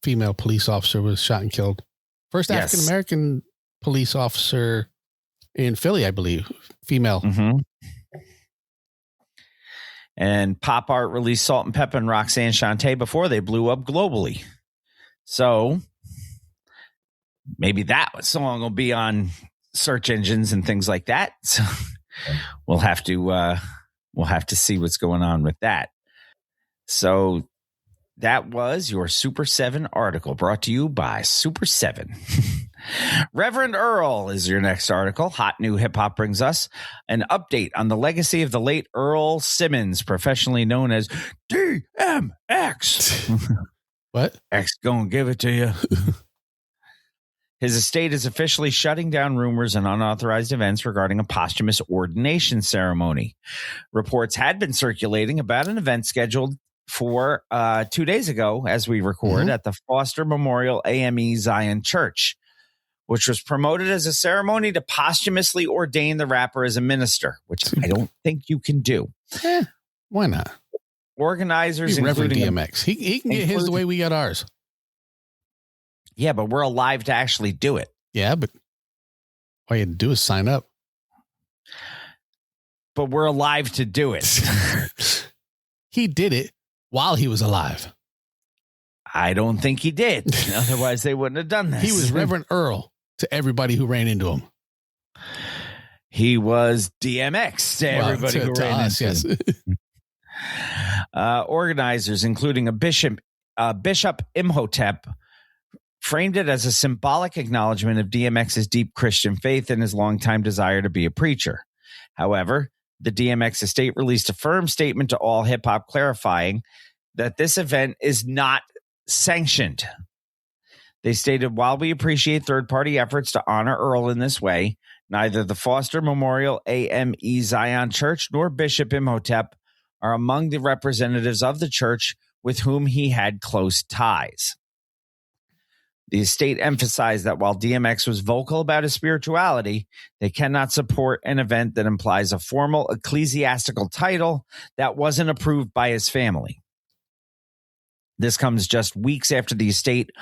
female police officer was shot and killed. First African-American police officer in Philly, I believe. Female. And Pop Art released Salt and Pepa and Roxanne Shantae before they blew up globally. So maybe that song will be on search engines and things like that. So we'll have to see what's going on with that. So that was your Super 7 article brought to you by Super 7. Reverend Earl is your next article. Hot New Hip Hop brings us an update on the legacy of the late Earl Simmons, professionally known as DMX. What? X gonna give it to you. His estate is officially shutting down rumors and unauthorized events regarding a posthumous ordination ceremony. Reports had been circulating about an event scheduled for 2 days ago, as we record, at the Foster Memorial AME Zion Church, which was promoted as a ceremony to posthumously ordain the rapper as a minister, which I don't think you can do. Why not? Organizers, Reverend DMX. He can get his the way we got ours. Yeah, but we're alive to actually do it. Yeah, but all you had to do is sign up. But we're alive to do it. He did it while he was alive. I don't think he did. Otherwise, they wouldn't have done this. He was Reverend Earl to everybody who ran into him. He was DMX to everybody who ran into him. Organizers, including a Bishop Imhotep, framed it as a symbolic acknowledgement of DMX's deep Christian faith and his longtime desire to be a preacher. However, the DMX estate released a firm statement to all hip-hop clarifying that this event is not sanctioned. They stated, while we appreciate third-party efforts to honor Earl in this way, Neither the Foster Memorial AME Zion Church nor Bishop Imhotep are among the representatives of the church with whom he had close ties. The estate emphasized that while DMX was vocal about his spirituality, they cannot support an event that implies a formal ecclesiastical title that wasn't approved by his family. This comes just weeks after the estate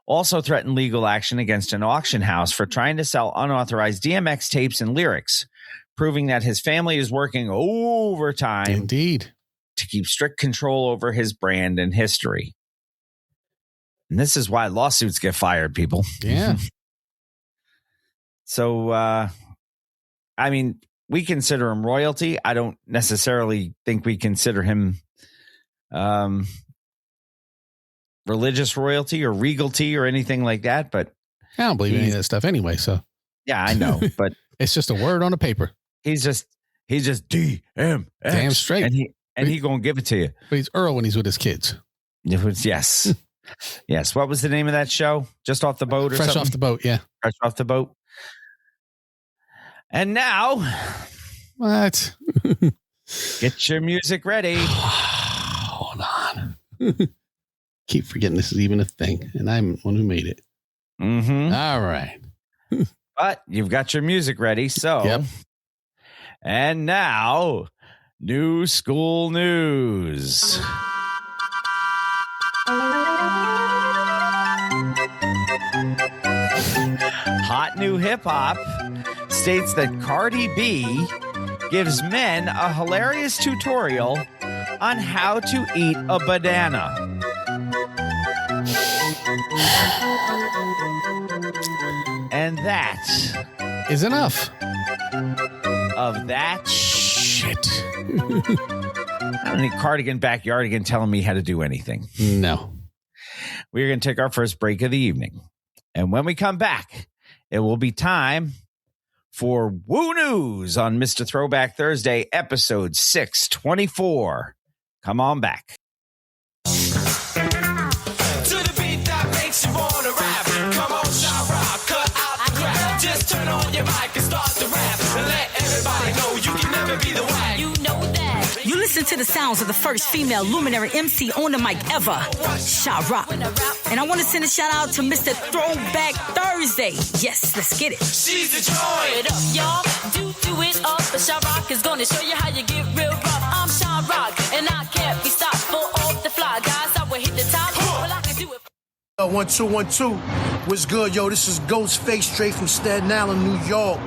also threatened legal action against an auction house for trying to sell unauthorized DMX tapes and lyrics, proving that his family is working overtime Indeed. to keep strict control over his brand and history. And this is why lawsuits get fired, people. Yeah. So, I mean, we consider him royalty. I don't necessarily think we consider him religious royalty or regalty or anything like that. But I don't believe any of that stuff anyway. So, yeah, I know. But it's just a word on a paper. He's just DMX. Damn straight. And he gonna give it to you. But he's Earl when he's with his kids. Yes. Yes. What was the name of that show? Just Off the Boat or Fresh something? Off the Boat, yeah. Fresh Off the Boat. And now, what? get your music ready. Hold on. Keep forgetting this is even a thing, and I'm the one who made it. Mm-hmm. All right. But you've got your music ready, so. Yep. And now, new school news. Hot New Hip Hop states that Cardi B gives men a hilarious tutorial on how to eat a banana. And that is enough of that shit. I don't need Cardigan Backyardigan telling me how to do anything. No. We're going to take our first break of the evening. And when we come back, it will be time for Woo News on Mr. Throwback Thursday, episode 624. Come on back. To the beat that makes you wanna rap. Come on, shout rock, cut out the crap. Just turn on your mic and start the rap. And let everybody know you can never be the whack. You know that. You listen to the sounds of the first female luminary MC on the mic ever, Sha Rock. And I want to send a shout out to Mr. Throwback Thursday. Yes, let's get it. She's the joy. It up, y'all. Do it up. But Sha Rock is gonna show you how you get real rough. I'm Sha Rock, and I can't be stopped. Full off the fly, guys. I will hit the top. Well, I can do it. 1 2 1 2. What's good, yo? This is Ghostface straight from Staten Island, New York.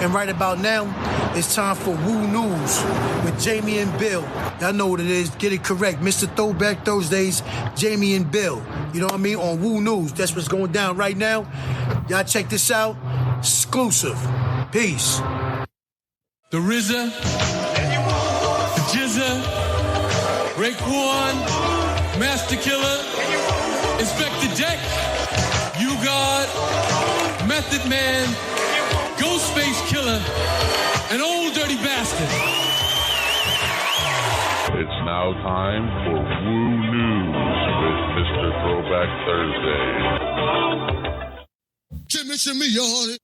And right about now, it's time for Woo News with Jamie and Bill. Y'all know what it is. Get it correct. Mr. Throwback Thursdays, Jamie and Bill. You know what I mean? On Woo News. That's what's going down right now. Y'all check this out. Exclusive. Peace. The RZA, the Jizza, Raekwon, Master Killer, Inspector Deck, You God, Method Man, Ghostface Killer, and Old Dirty Bastard. It's now time for Woo News with Mr. Throwback Thursday. Shimmy on it.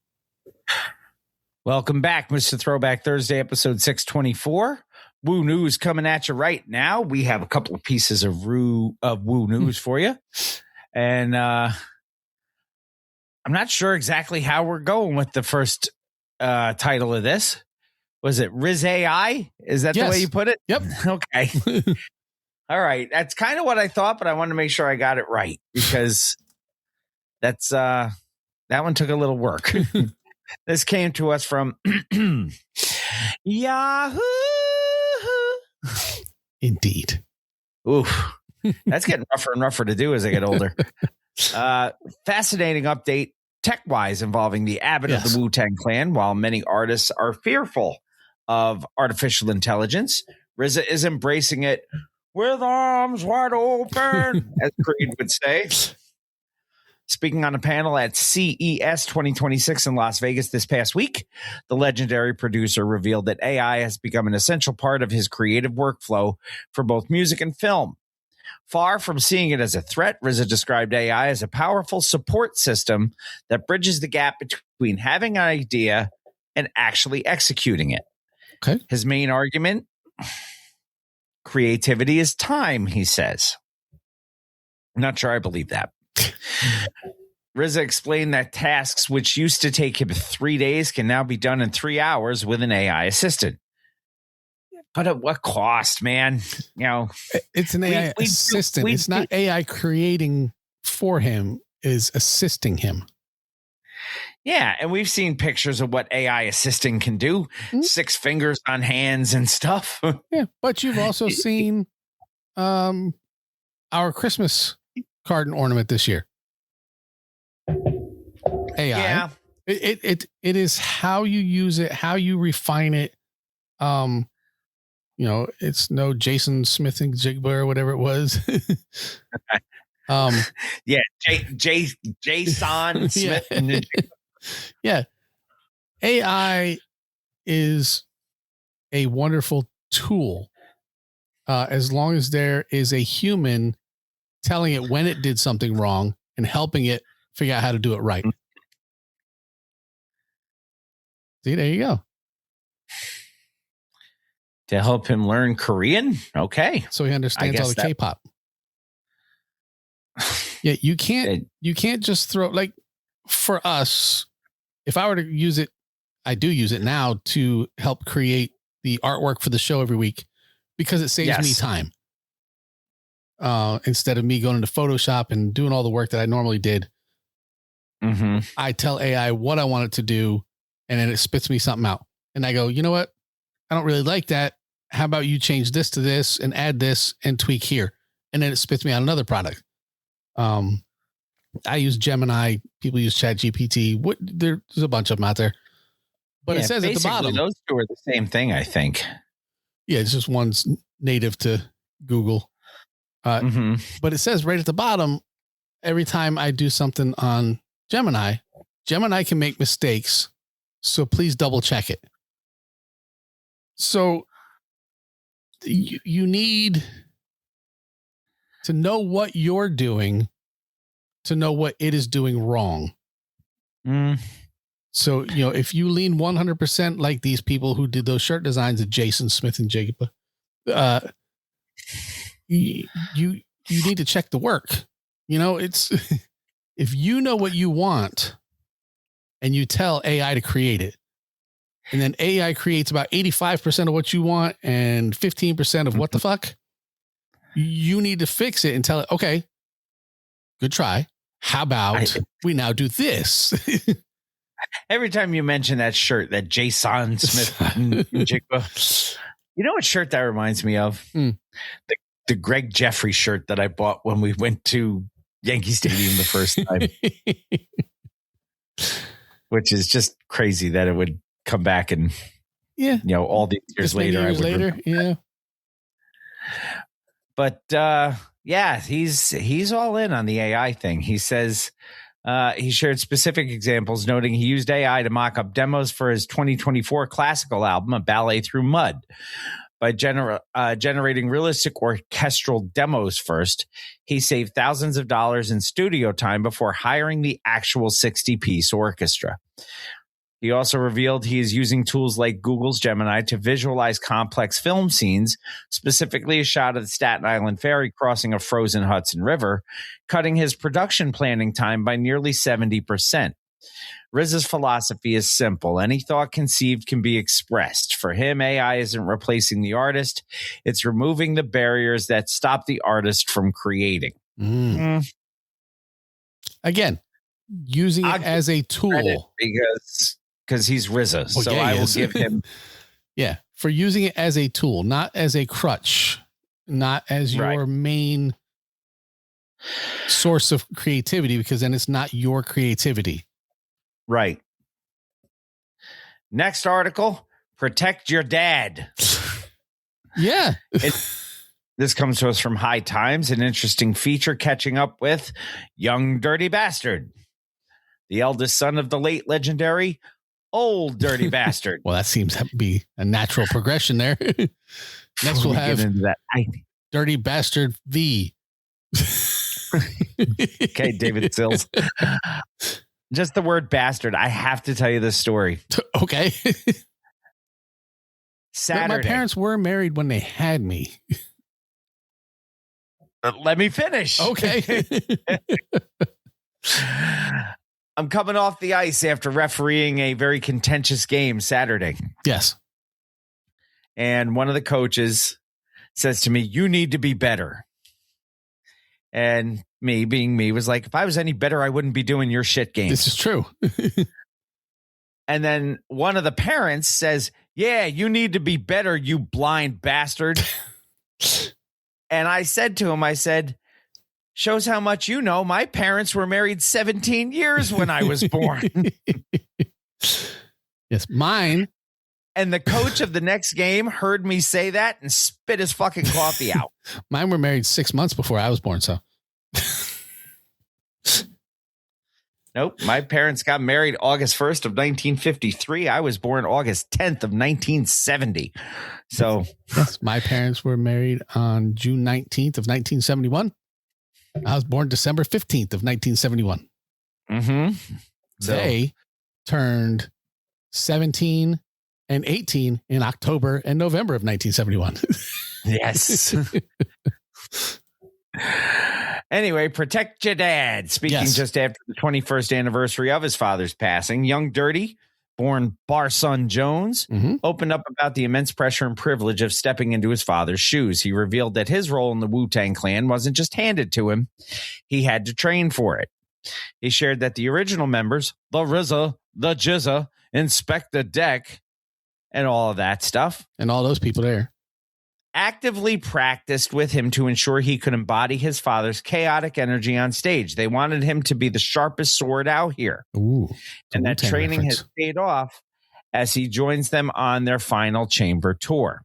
Welcome back, Mr. Throwback Thursday, episode 624. Woo News coming at you right now. We have a couple of pieces of Woo News for you. And I'm not sure exactly how we're going with the first title of this. Was it Riz AI? Is that the way you put it? Yep. Okay. All right. That's kind of what I thought, but I wanted to make sure I got it right because that's that one took a little work. This came to us from Yahoo. Indeed. Oof. That's getting rougher and rougher to do as I get older. Fascinating update tech-wise involving the abbot of the Wu-Tang Clan. While many artists are fearful of artificial intelligence, RZA is embracing it with arms wide open, as Creed would say. Speaking on a panel at CES 2026 in Las Vegas this past week, the legendary producer revealed that AI has become an essential part of his creative workflow for both music and film. Far from seeing it as a threat, RZA described AI as a powerful support system that bridges the gap between having an idea and actually executing it. Okay. His main argument, creativity is time, he says. I'm not sure I believe that. RZA explained that tasks which used to take him 3 days can now be done in 3 hours with an AI assistant. But at what cost, man? You know, it's an AI assistant. It's not AI creating for him, is assisting him. Yeah, and we've seen pictures of what AI assisting can do. 6 fingers on hands and stuff. Yeah, but you've also seen our Christmas card and ornament this year. AI. Yeah. It is how you use it, how you refine it. You know, it's no Jason Smith and Jigba or whatever it was. Yeah, Jason Smith. Yeah. Yeah. AI is a wonderful tool as long as there is a human telling it when it did something wrong and helping it figure out how to do it right. See, there you go. To help him learn Korean? Okay. So he understands all the K-pop. Yeah, you can't just throw, like, for us, if I were to use it, I do use it now to help create the artwork for the show every week because it saves me time. Instead of me going into Photoshop and doing all the work that I normally did, I tell AI what I want it to do, and then it spits me something out. And I go, you know what? I don't really like that. How about you change this to this and add this and tweak here? And then it spits me out another product. I use Gemini. People use ChatGPT. There's a bunch of them out there. But it says at the bottom. Those two are the same thing, I think. Yeah, it's just one's native to Google. But it says right at the bottom, every time I do something on Gemini can make mistakes. So please double check it. So you need to know what you're doing to know what it is doing wrong. So, you know, if you lean 100% like these people who did those shirt designs at Jason Smith and Jacob, you need to check the work. You know, it's if you know what you want and you tell AI to create it, and then AI creates about 85% of what you want and 15% of what the fuck, you need to fix it and tell it, okay, good try. How about we now do this? Every time you mention that shirt, that Jason Smith, you know what shirt that reminds me of? The Greg Jeffrey shirt that I bought when we went to Yankee Stadium the first time. Which is just crazy that it would come back and, you know, all these years later. Yeah. But yeah, he's all in on the AI thing. He says he shared specific examples, noting he used AI to mock up demos for his 2024 classical album, A Ballet Through Mud. By generating realistic orchestral demos first, he saved thousands of dollars in studio time before hiring the actual 60-piece orchestra. He also revealed he is using tools like Google's Gemini to visualize complex film scenes, specifically a shot of the Staten Island Ferry crossing a frozen Hudson River, cutting his production planning time by nearly 70%. RZA's philosophy is simple. Any thought conceived can be expressed. For him, AI isn't replacing the artist. It's removing the barriers that stop the artist from creating. Again, using it as a tool. Because he's RZA. So I will give him. Yeah. For using it as a tool, not as a crutch, not as your main source of creativity, because then it's not your creativity. Right. Next article, protect your dad. Yeah. This comes to us from High Times, an interesting feature catching up with Young Dirty Bastard, the eldest son of the late legendary Old Dirty Bastard. Well, that seems to be a natural progression there. Next we'll have Dirty Bastard V. Okay, David Sills. Just the word bastard. I have to tell you this story. Okay. Saturday. My parents were married when they had me. Let me finish. Okay. I'm coming off the ice after refereeing a very contentious game Saturday. Yes. And one of the coaches says to me, "You need to be better." And me being me was like, if I was any better, I wouldn't be doing your shit games. This is true. And then one of the parents says, "Yeah, you need to be better, you blind bastard." And I said to him, I said, "Shows how much you know. My parents were married 17 years when I was born." Yes, mine. And the coach of the next game heard me say that and spit his fucking coffee out. Mine were married 6 months before I was born, so. Nope. My parents got married August 1st of 1953. I was born August 10th of 1970. So yes, my parents were married on June 19th of 1971. I was born December 15th of 1971. Mm-hmm. So, they turned 17 and 18 in October and November of 1971. Yes. Anyway, protect your dad. Speaking just after the 21st anniversary of his father's passing, Young Dirty, born Barson Jones, opened up about the immense pressure and privilege of stepping into his father's shoes. He revealed that his role in the Wu-Tang Clan wasn't just handed to him. He had to train for it. He shared that the original members, the RZA, the Jizza, Inspector Deck, and all of that stuff, and all those people there, actively practiced with him to ensure he could embody his father's chaotic energy on stage. They wanted him to be the sharpest sword out here. Ooh, and that training has paid off as he joins them on their final chamber tour.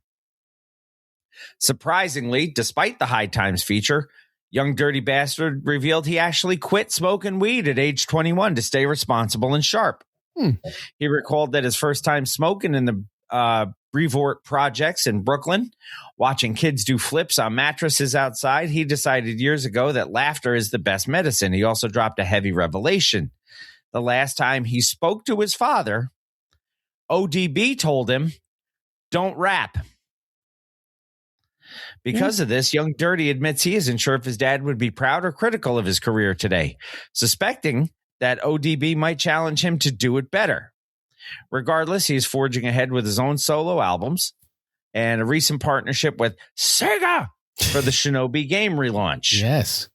Surprisingly, despite the High Times feature, Young Dirty Bastard revealed he actually quit smoking weed at age 21 to stay responsible and sharp. He recalled that his first time smoking in the Brevoort projects in Brooklyn, watching kids do flips on mattresses outside, he decided years ago that laughter is the best medicine. He also dropped a heavy revelation. The last time he spoke to his father, ODB told him, "Don't rap." Because of this, Young Dirty admits he isn't sure if his dad would be proud or critical of his career today, suspecting that ODB might challenge him to do it better. Regardless, he's forging ahead with his own solo albums and a recent partnership with Sega for the Shinobi game relaunch. Yes.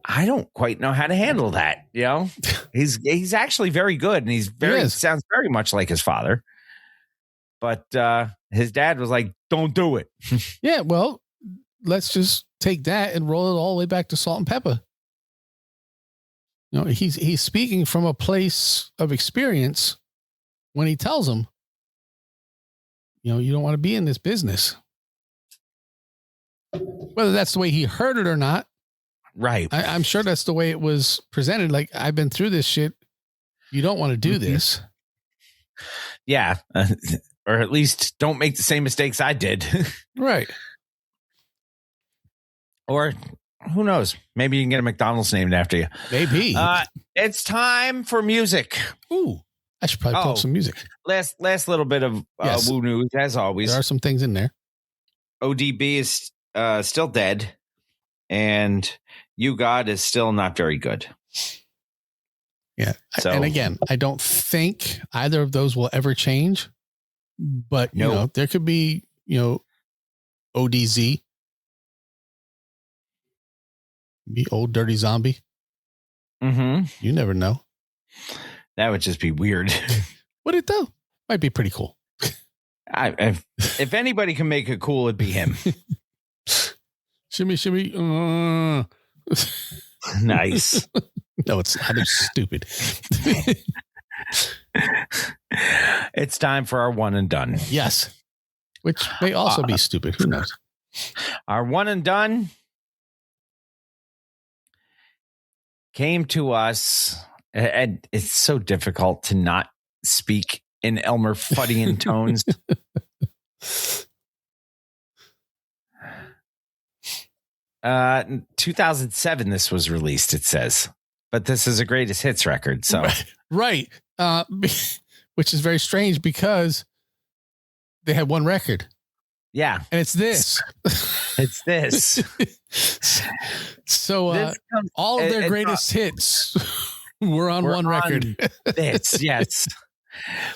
I don't quite know how to handle that. You know, he's actually very good, and he sounds very much like his father. But his dad was like, "Don't do it." Yeah, well, let's just take that and roll it all the way back to Salt and Pepa. You know, he's speaking from a place of experience when he tells him, you know, you don't want to be in this business. Whether that's the way he heard it or not. Right. I'm sure that's the way it was presented. Like, I've been through this shit. You don't want to do this. Yeah. Or at least don't make the same mistakes I did. Right. Or who knows? Maybe you can get a McDonald's named after you. Maybe. It's time for music. Ooh, I should probably put some music. Last little bit of Woo news, as always. There are some things in there. ODB is still dead, and You God is still not very good. Yeah. So, and again, I don't think either of those will ever change. But, you know, there could be, you know, ODZ. Be Old Dirty Zombie. Mm-hmm. You never know. That would just be weird. Would it though? Might be pretty cool. If anybody can make it cool, it'd be him. Shimmy, shimmy. Nice. No, it's not. It's stupid. It's time for our one and done. Yes. Which may also be stupid. Who knows? Our one and done came to us, and it's so difficult to not speak in Elmer Fuddyan tones. 2007, this was released, it says, But this is a greatest hits record. So right. Which is very strange because they had one record. Yeah. And it's this. It's this. So all of their greatest hits were on one record. This, yes.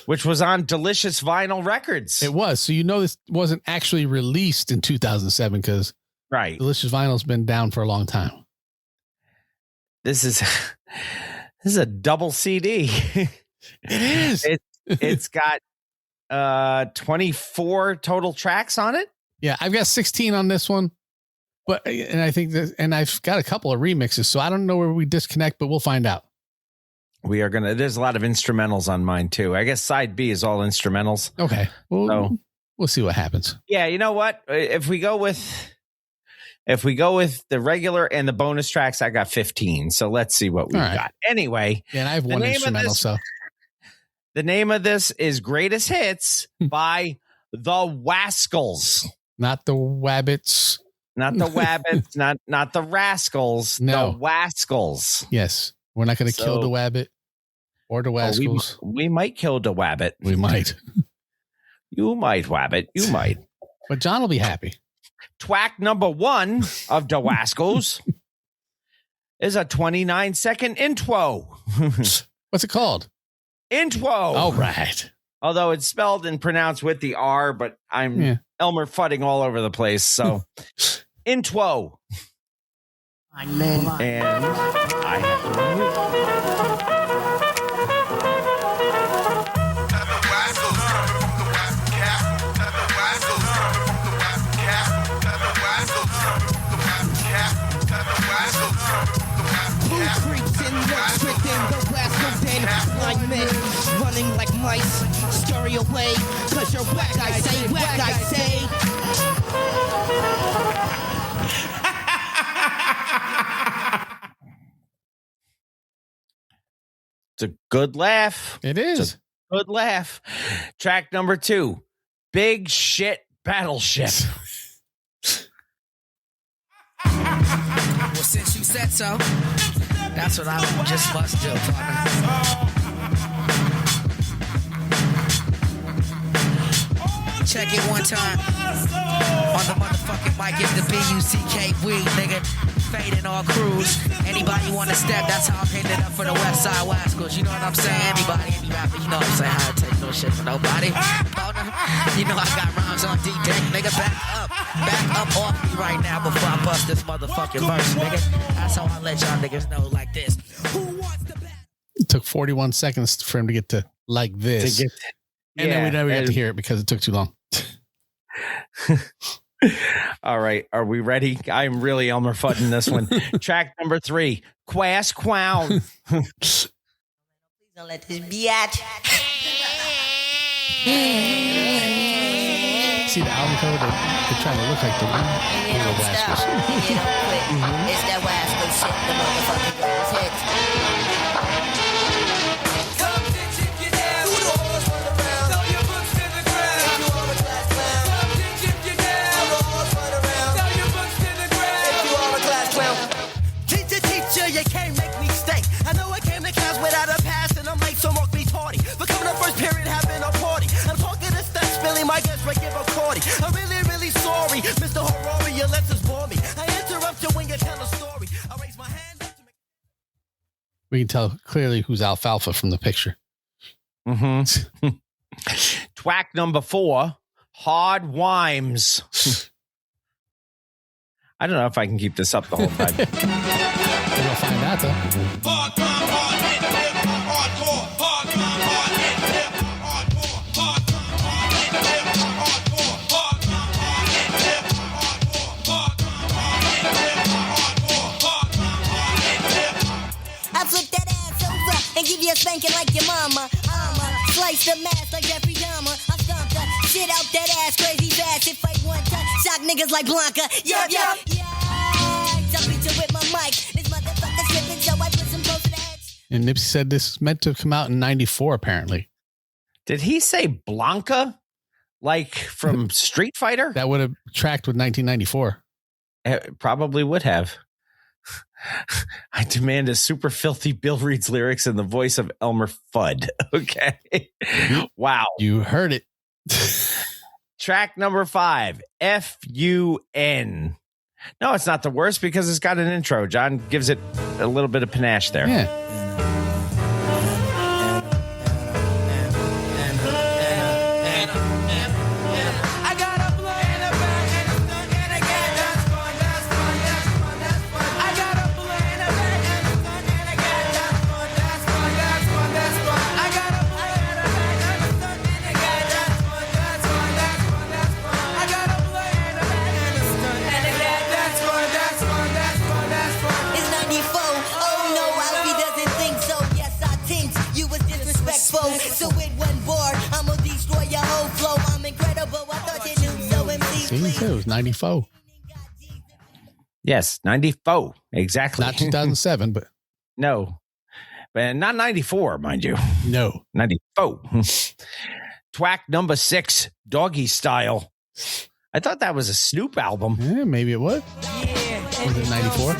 Which was on Delicious Vinyl Records. It was. So this wasn't actually released in 2007 because Delicious Vinyl's been down for a long time. This is a double CD. It is. It's got 24 total tracks on it. Yeah, I've got 16 on this one. And I think I've got a couple of remixes, so I don't know where we disconnect, but we'll find out. There's a lot of instrumentals on mine too. I guess side B is all instrumentals. Okay. We'll see what happens. Yeah. You know what? If we go with the regular and the bonus tracks, I got 15. So let's see what we got. Anyway. Yeah, and I have one instrumental. The name of this is Greatest Hits by the Wascals. Not the Wabbits. Not the Wabbits. not the Rascals. No. The Wascals. Yes. We're not going to kill the Wabbit or the Wascals. We might kill the Wabbit. We might. You might, Wabbit. You might. But John will be happy. Track number 1 of the Wascals is a 29-second intro. What's it called? Intro. All right. Although it's spelled and pronounced with the R, but I'm Elmer Fudding all over the place. So, intro. And I have to running like mice, scurry away, cause you're whack, I say, whack, I say. It's a good laugh. It is. It's a good laugh. Track number 2, Big Shit Battleship. Well, since you said so, that's what I just must do, partner. Check it one time. On the motherfucking mic is the B-U-C-K-We, nigga. Fading all crews. Anybody want to step, that's how I'm hitting it up for the West Side Wascals. You know what I'm saying? Anybody, any rapper, you know what I'm saying? I don't take no shit from nobody. You know I got rhymes on D-Deck, nigga. Back up off me right now before I bust this motherfucking verse, nigga. That's how I let y'all niggas know like this. It took 41 seconds for him to get to like this. And then we never got to hear it because it took too long. All right. Are we ready? I'm really Elmer Fudding this one. Track number 3, Quass Clown. Please don't let this biatch. See the album cover? They're trying to look like the Wascals. It's that Wascal shit, the motherfucking grass hits. You can't make me stay. I know I came to class without a pass, and I'm late, so mark me tardy. But coming up first period, having a party. I'm talking to stats, spilling my guest, right, give a cordy. I'm really, really sorry, Mr. Horror, you let this bore me. I interrupt you when you tell a story. I raise my hand up to make... We can tell clearly who's Alfalfa from the picture. Mm-hmm. Track number 4, Hard Wimes. I don't know if I can keep this up the whole time. We'll find out, though. I flip that ass over and give you a spanking like your mama. I'ma slice the mask like Jeffrey Dahmer. I stomp the shit out that ass crazy fast. If I want to shock niggas like Blanca. Yup. Yeah. I beat you with my mic. This motherfucker's tripping, so I put some close to the heads. And Nipsey said this is meant to come out in 94, apparently. Did he say Blanca? Like from Street Fighter? That would have tracked with 1994. It probably would have. I demand a super filthy Bill reads lyrics in the voice of Elmer Fudd. Okay. Wow. You heard it. Track number 5, F-U-N. No, it's not the worst because it's got an intro. John gives it a little bit of panache there. Yeah. So with one bar, I'm gonna destroy your whole flow. I'm incredible. I thought you knew so MC. It was 94. Yes, 94. Exactly. Not 2007, but. No. But not 94, mind you. No. 94. Twack number 6, Doggy Style. I thought that was a Snoop album. Yeah, maybe it was. Yeah. Was it 94?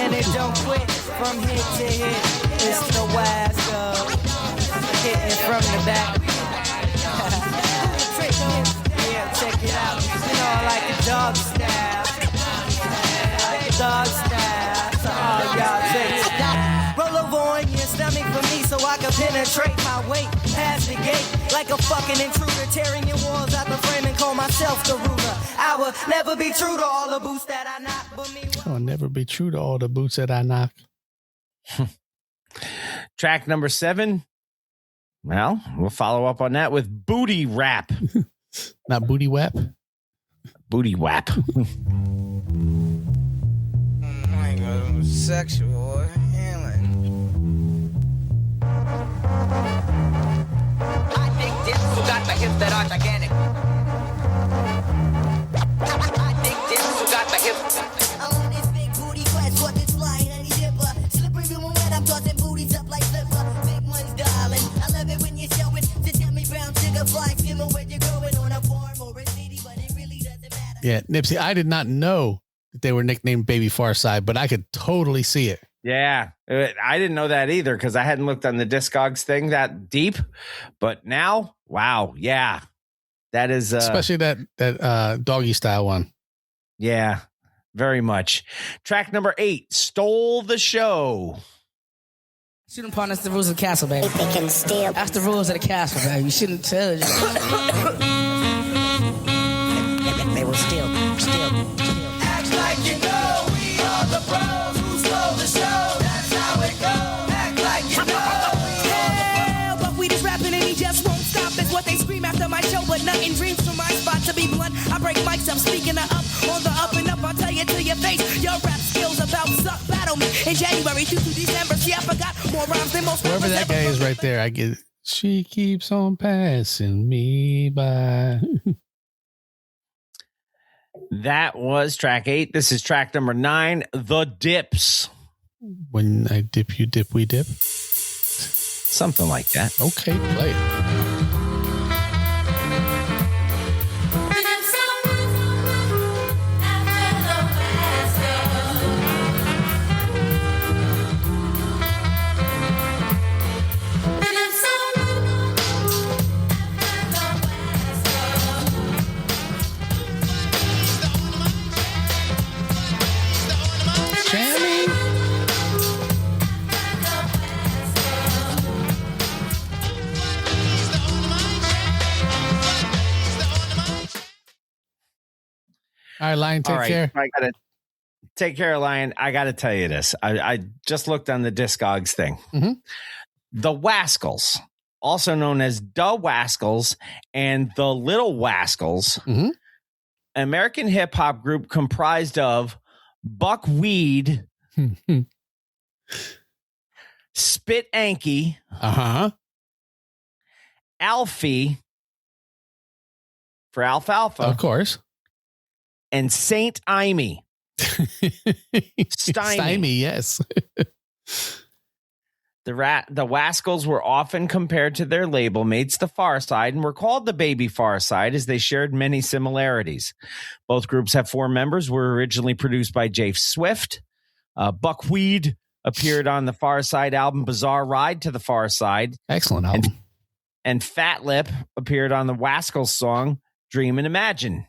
And it don't quit from hit to hit. It's the Wasco. Hitting from the back. Yeah, check it out. You know I like the dog style. Dog style. So all y'all check it out. Roll over on your stomach for me so I can penetrate my weight past the gate like a fucking intruder, tearing your walls out the frame and call myself the ruler. I will never be true to all the boots that I knock, but me. I'll never be true to all the boots that I knock. Track number 7. Well, we'll follow up on that with Booty Rap. Not Booty Wap? Booty Wap. My God, sexual healing. I dig dips who got the hips that are gigantic. I dig dips who got the hips. I'm on this big booty quest for this flying honey dipper. Slippery when wet, I'm tossing booties up like slipper. Big ones, darling. I love it when you show it. To tell me brown sugar fly, skimming where you're going on a farm or a city, but it really doesn't matter. Yeah, Nipsey, I did not know that they were nicknamed Baby Farside, but I could totally see it. Yeah, I didn't know that either because I hadn't looked on the Discogs thing that deep. But now, wow, yeah, that is especially that Doggy Style one. Yeah, very much. Track number 8, Stole the Show. Shouldn't punish the rules of the castle, baby. They can steal. That's the rules of the castle, baby. You shouldn't tell you. They will steal. Act like you know we are the pros who stole the show. That's how it goes. Act like you know. Yeah, but we just rapping and he just won't stop. That's what they scream after my show, but nothing dreams from my spot to be blunt. I break mics up, speaking of up on the up and up. I'll tell you to your face. Your rap skills about suck. Battle me in January through to December. See, I forgot more rhymes than most. Whoever that guy is right there, I get. She keeps on passing me by. That was track 8. This is track number 9, The Dips. When I dip, you dip, we dip. Something like that. Okay, play it. All right, Lion, take care. I gotta take care, Lion. I got to tell you this. I just looked on the Discogs thing. Mm-hmm. The Wascals, also known as the Wascals and the Little Wascals, an American hip hop group comprised of Buck Weed, Spit Anky, Alfie for Alfalfa, of course, and Saint Imee. Stymie, yes. The Wascals were often compared to their label mates, the Far Side, and were called the Baby Far Side as they shared many similarities. Both groups have 4 members, were originally produced by Jay Swift, Buckwheat appeared on the Far Side album Bizarre Ride to the Far Side. Excellent album. And Fat Lip appeared on the Wascals song Dream and Imagine.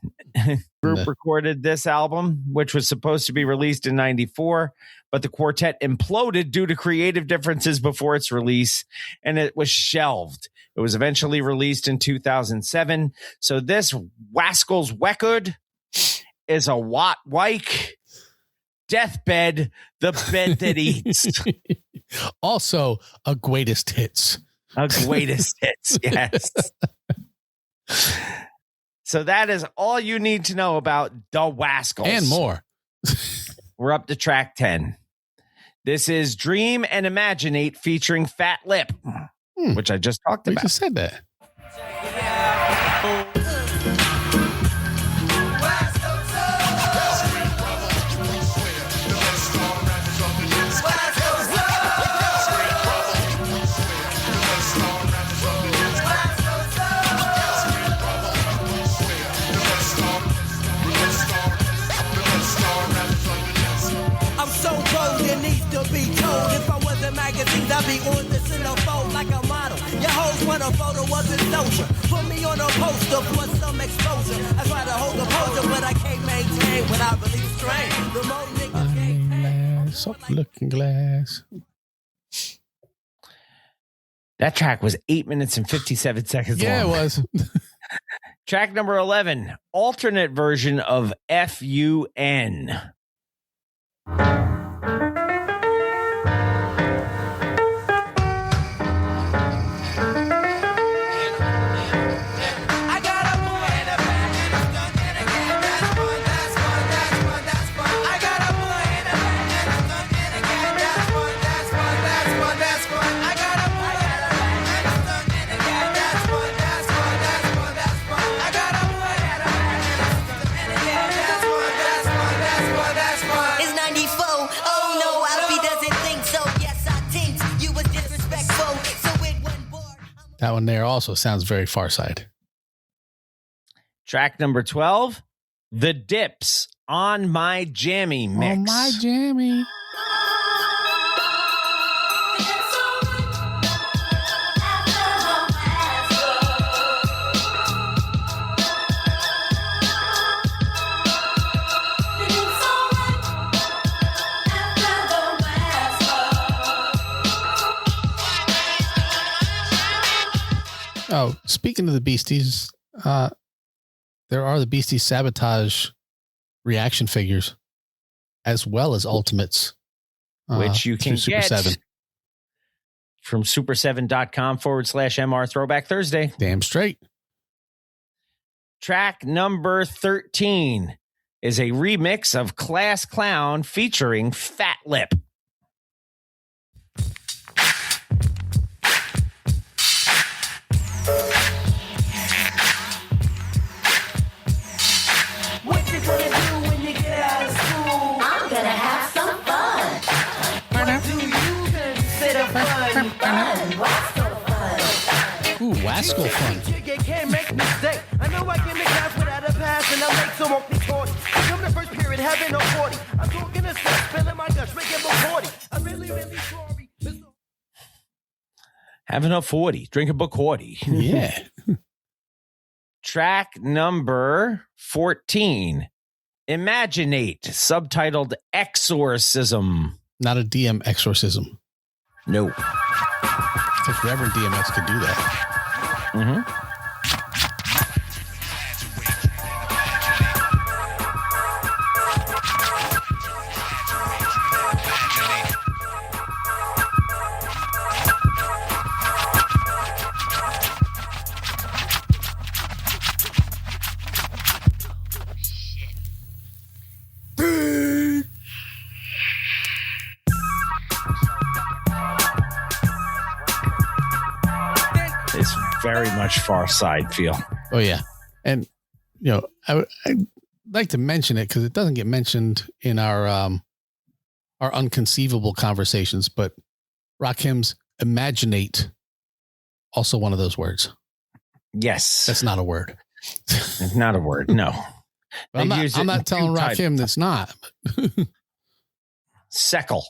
Group recorded this album, which was supposed to be released in 94, but the quartet imploded due to creative differences before its release, and it was shelved. It was eventually released in 2007. So this Wascals record is a Watt Wyke deathbed, the bed that eats. Also, a greatest hits. A greatest hits, yes. So that is all you need to know about the Wascals. And more. We're up to track 10. This is Dream and Imaginate featuring Fat Lip, which I just talked about. We just said that. I'll be on the centerfold like a model. Your hoes want a photo of the soldier. Put me on a poster for some exposure. I try to hold a poser, but I can't maintain when I release strain. The more niggas can't soft looking glass. That track was 8 minutes and 57 seconds long. Yeah, it was. Track number 11, alternate version of FUN. That one there also sounds very Far Side. Track number 12, The Dips, On My Jammy Mix. On My Jammy. Oh, speaking of the Beasties, there are the Beasties Sabotage reaction figures, as well as Ultimates, which you can Super get 7. From super7.com/MR Throwback Thursday. Damn straight. Track number 13 is a remix of Class Clown featuring Fat Lip. Ooh, Wascal fun. Can't make mistake. I know I can make life without a past, and I make so won't be 40. Come the first period, having no 40. I'm talking to sex, spilling my guts, drinking my 40. I'm really sorry. Having a 40, drinking Bacardi. Yeah. Track number 14, Imaginate, subtitled Exorcism. Not a DM exorcism. No. I think Reverend DMX could do that. Mm-hmm. It's very much Far Side feel. Oh, yeah. And, you know, I'd like to mention it because it doesn't get mentioned in our unconceivable conversations, but Rakim's Imaginate, also one of those words. Yes. That's not a word. It's not a word, no. I'm not telling Rakim that's not. Seckle.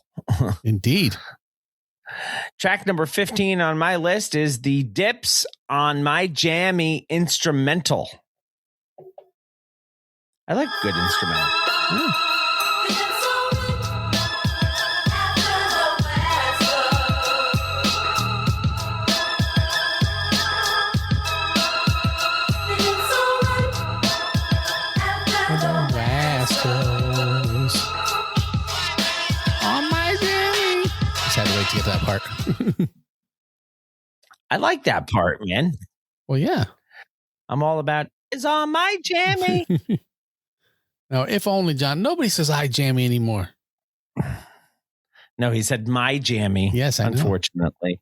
Indeed. Track number 15 on my list is the Dips on My Jammy instrumental. I like good instrumental. On my Jammy. Just had to wait to get to that part. I like that part, man. Well, yeah. I'm all about it's on my jammy. No, if only, John. Nobody says I jammy anymore. No, he said my jammy. Yes, I know. Unfortunately.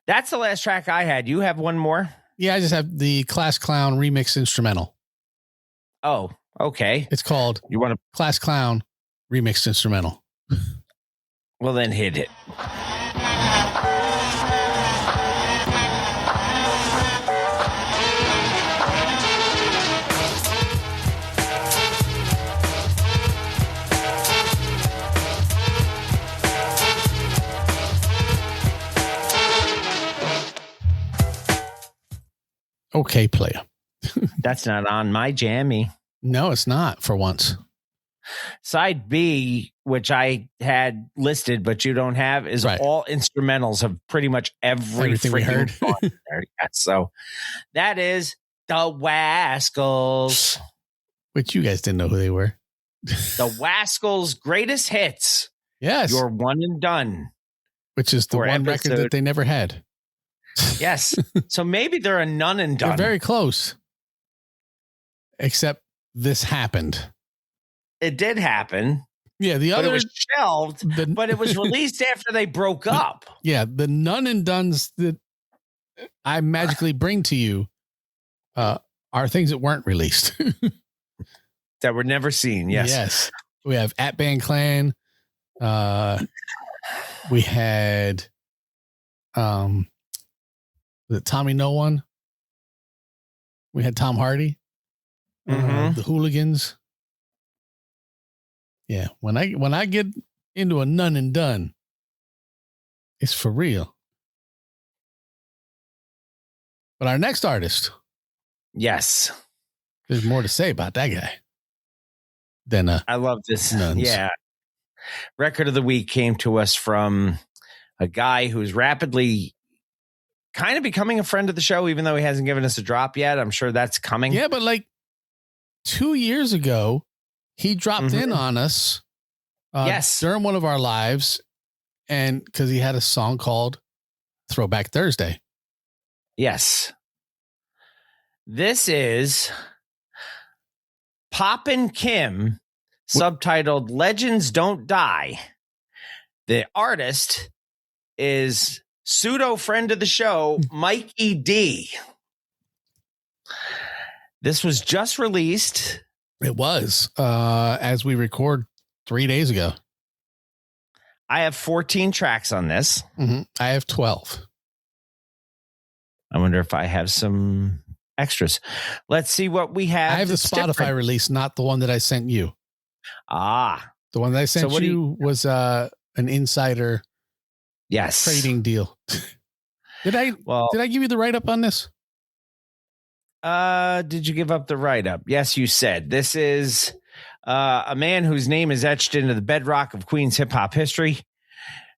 That's the last track I had. You have one more? Yeah, I just have the Class Clown remix instrumental. Oh, okay. It's called Class Clown remixed instrumental. Well, then hit it. Okay, player. That's not on my jammy. No, it's not for once. Side B, which I had listed, but you don't have, is all instrumentals of pretty much everything we heard. So that is the Wascals. Which you guys didn't know who they were. The Wascals' greatest hits. Yes. Your one and done. Which is the one record that they never had. Yes. So maybe they're a none and done. They're very close. Except this happened. It did happen. Yeah, but it was shelved, but it was released after they broke up. Yeah, the none and dones that I magically bring to you are things that weren't released. That were never seen, yes. Yes. We have At Band Clan. We had the Tommy No One. We had Tom Hardy. The Hooligans. Yeah, when I get into a none and done, it's for real. But our next artist, yes, there's more to say about that guy than I love this. Nuns. Yeah, record of the week came to us from a guy who's rapidly kind of becoming a friend of the show, even though he hasn't given us a drop yet. I'm sure that's coming. Yeah, but like 2 years ago, he dropped in on us during one of our lives, and because he had a song called Throwback Thursday. Yes. This is Poppin' Kim, subtitled Legends Don't Die. The artist is pseudo friend of the show, Mikey D. This was just released. It was, as we record 3 days ago. I have 14 tracks on this. I have 12. I wonder if I have some extras. Let's see what we have. I have the Spotify release, not the one that I sent you. The one that I sent you was an insider trading deal. Did I give you the write-up on this? Did you give up the write-up? Yes, you said. This is a man whose name is etched into the bedrock of Queens hip-hop history.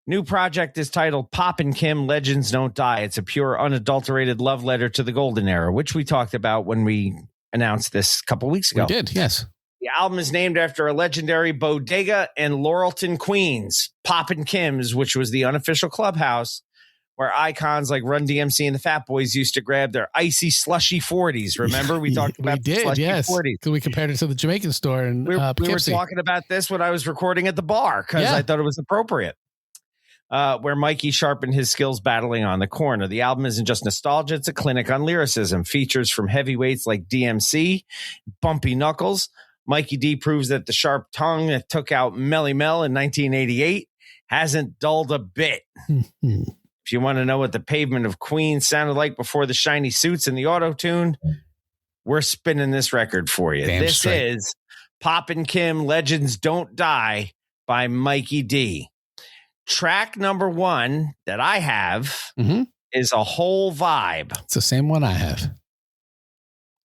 New project is titled Poppin' Kim, Legends Don't Die. It's a pure, unadulterated love letter to the golden era, which we talked about when we announced this a couple weeks ago. We did, yes. The album is named after a legendary bodega in Laurelton, Queens, Poppin' Kim's, which was the unofficial clubhouse where icons like Run DMC and the Fat Boys used to grab their icy, slushy 40s. Remember? We talked about the slushy 40s. Because we compared it to the Jamaican store. And we were talking about this when I was recording at the bar because I thought it was appropriate. Where Mikey sharpened his skills battling on the corner. The album isn't just nostalgia, it's a clinic on lyricism. Features from heavyweights like DMC, Bumpy Knuckles. Mikey D proves that the sharp tongue that took out Melly Mel in 1988 hasn't dulled a bit. If you want to know what the pavement of Queens sounded like before the shiny suits and the auto-tune, we're spinning this record for you. This is Poppin' Kim, Legends Don't Die, by Mikey D. Track number 1 that I have is A Whole Vibe. It's the same one I have.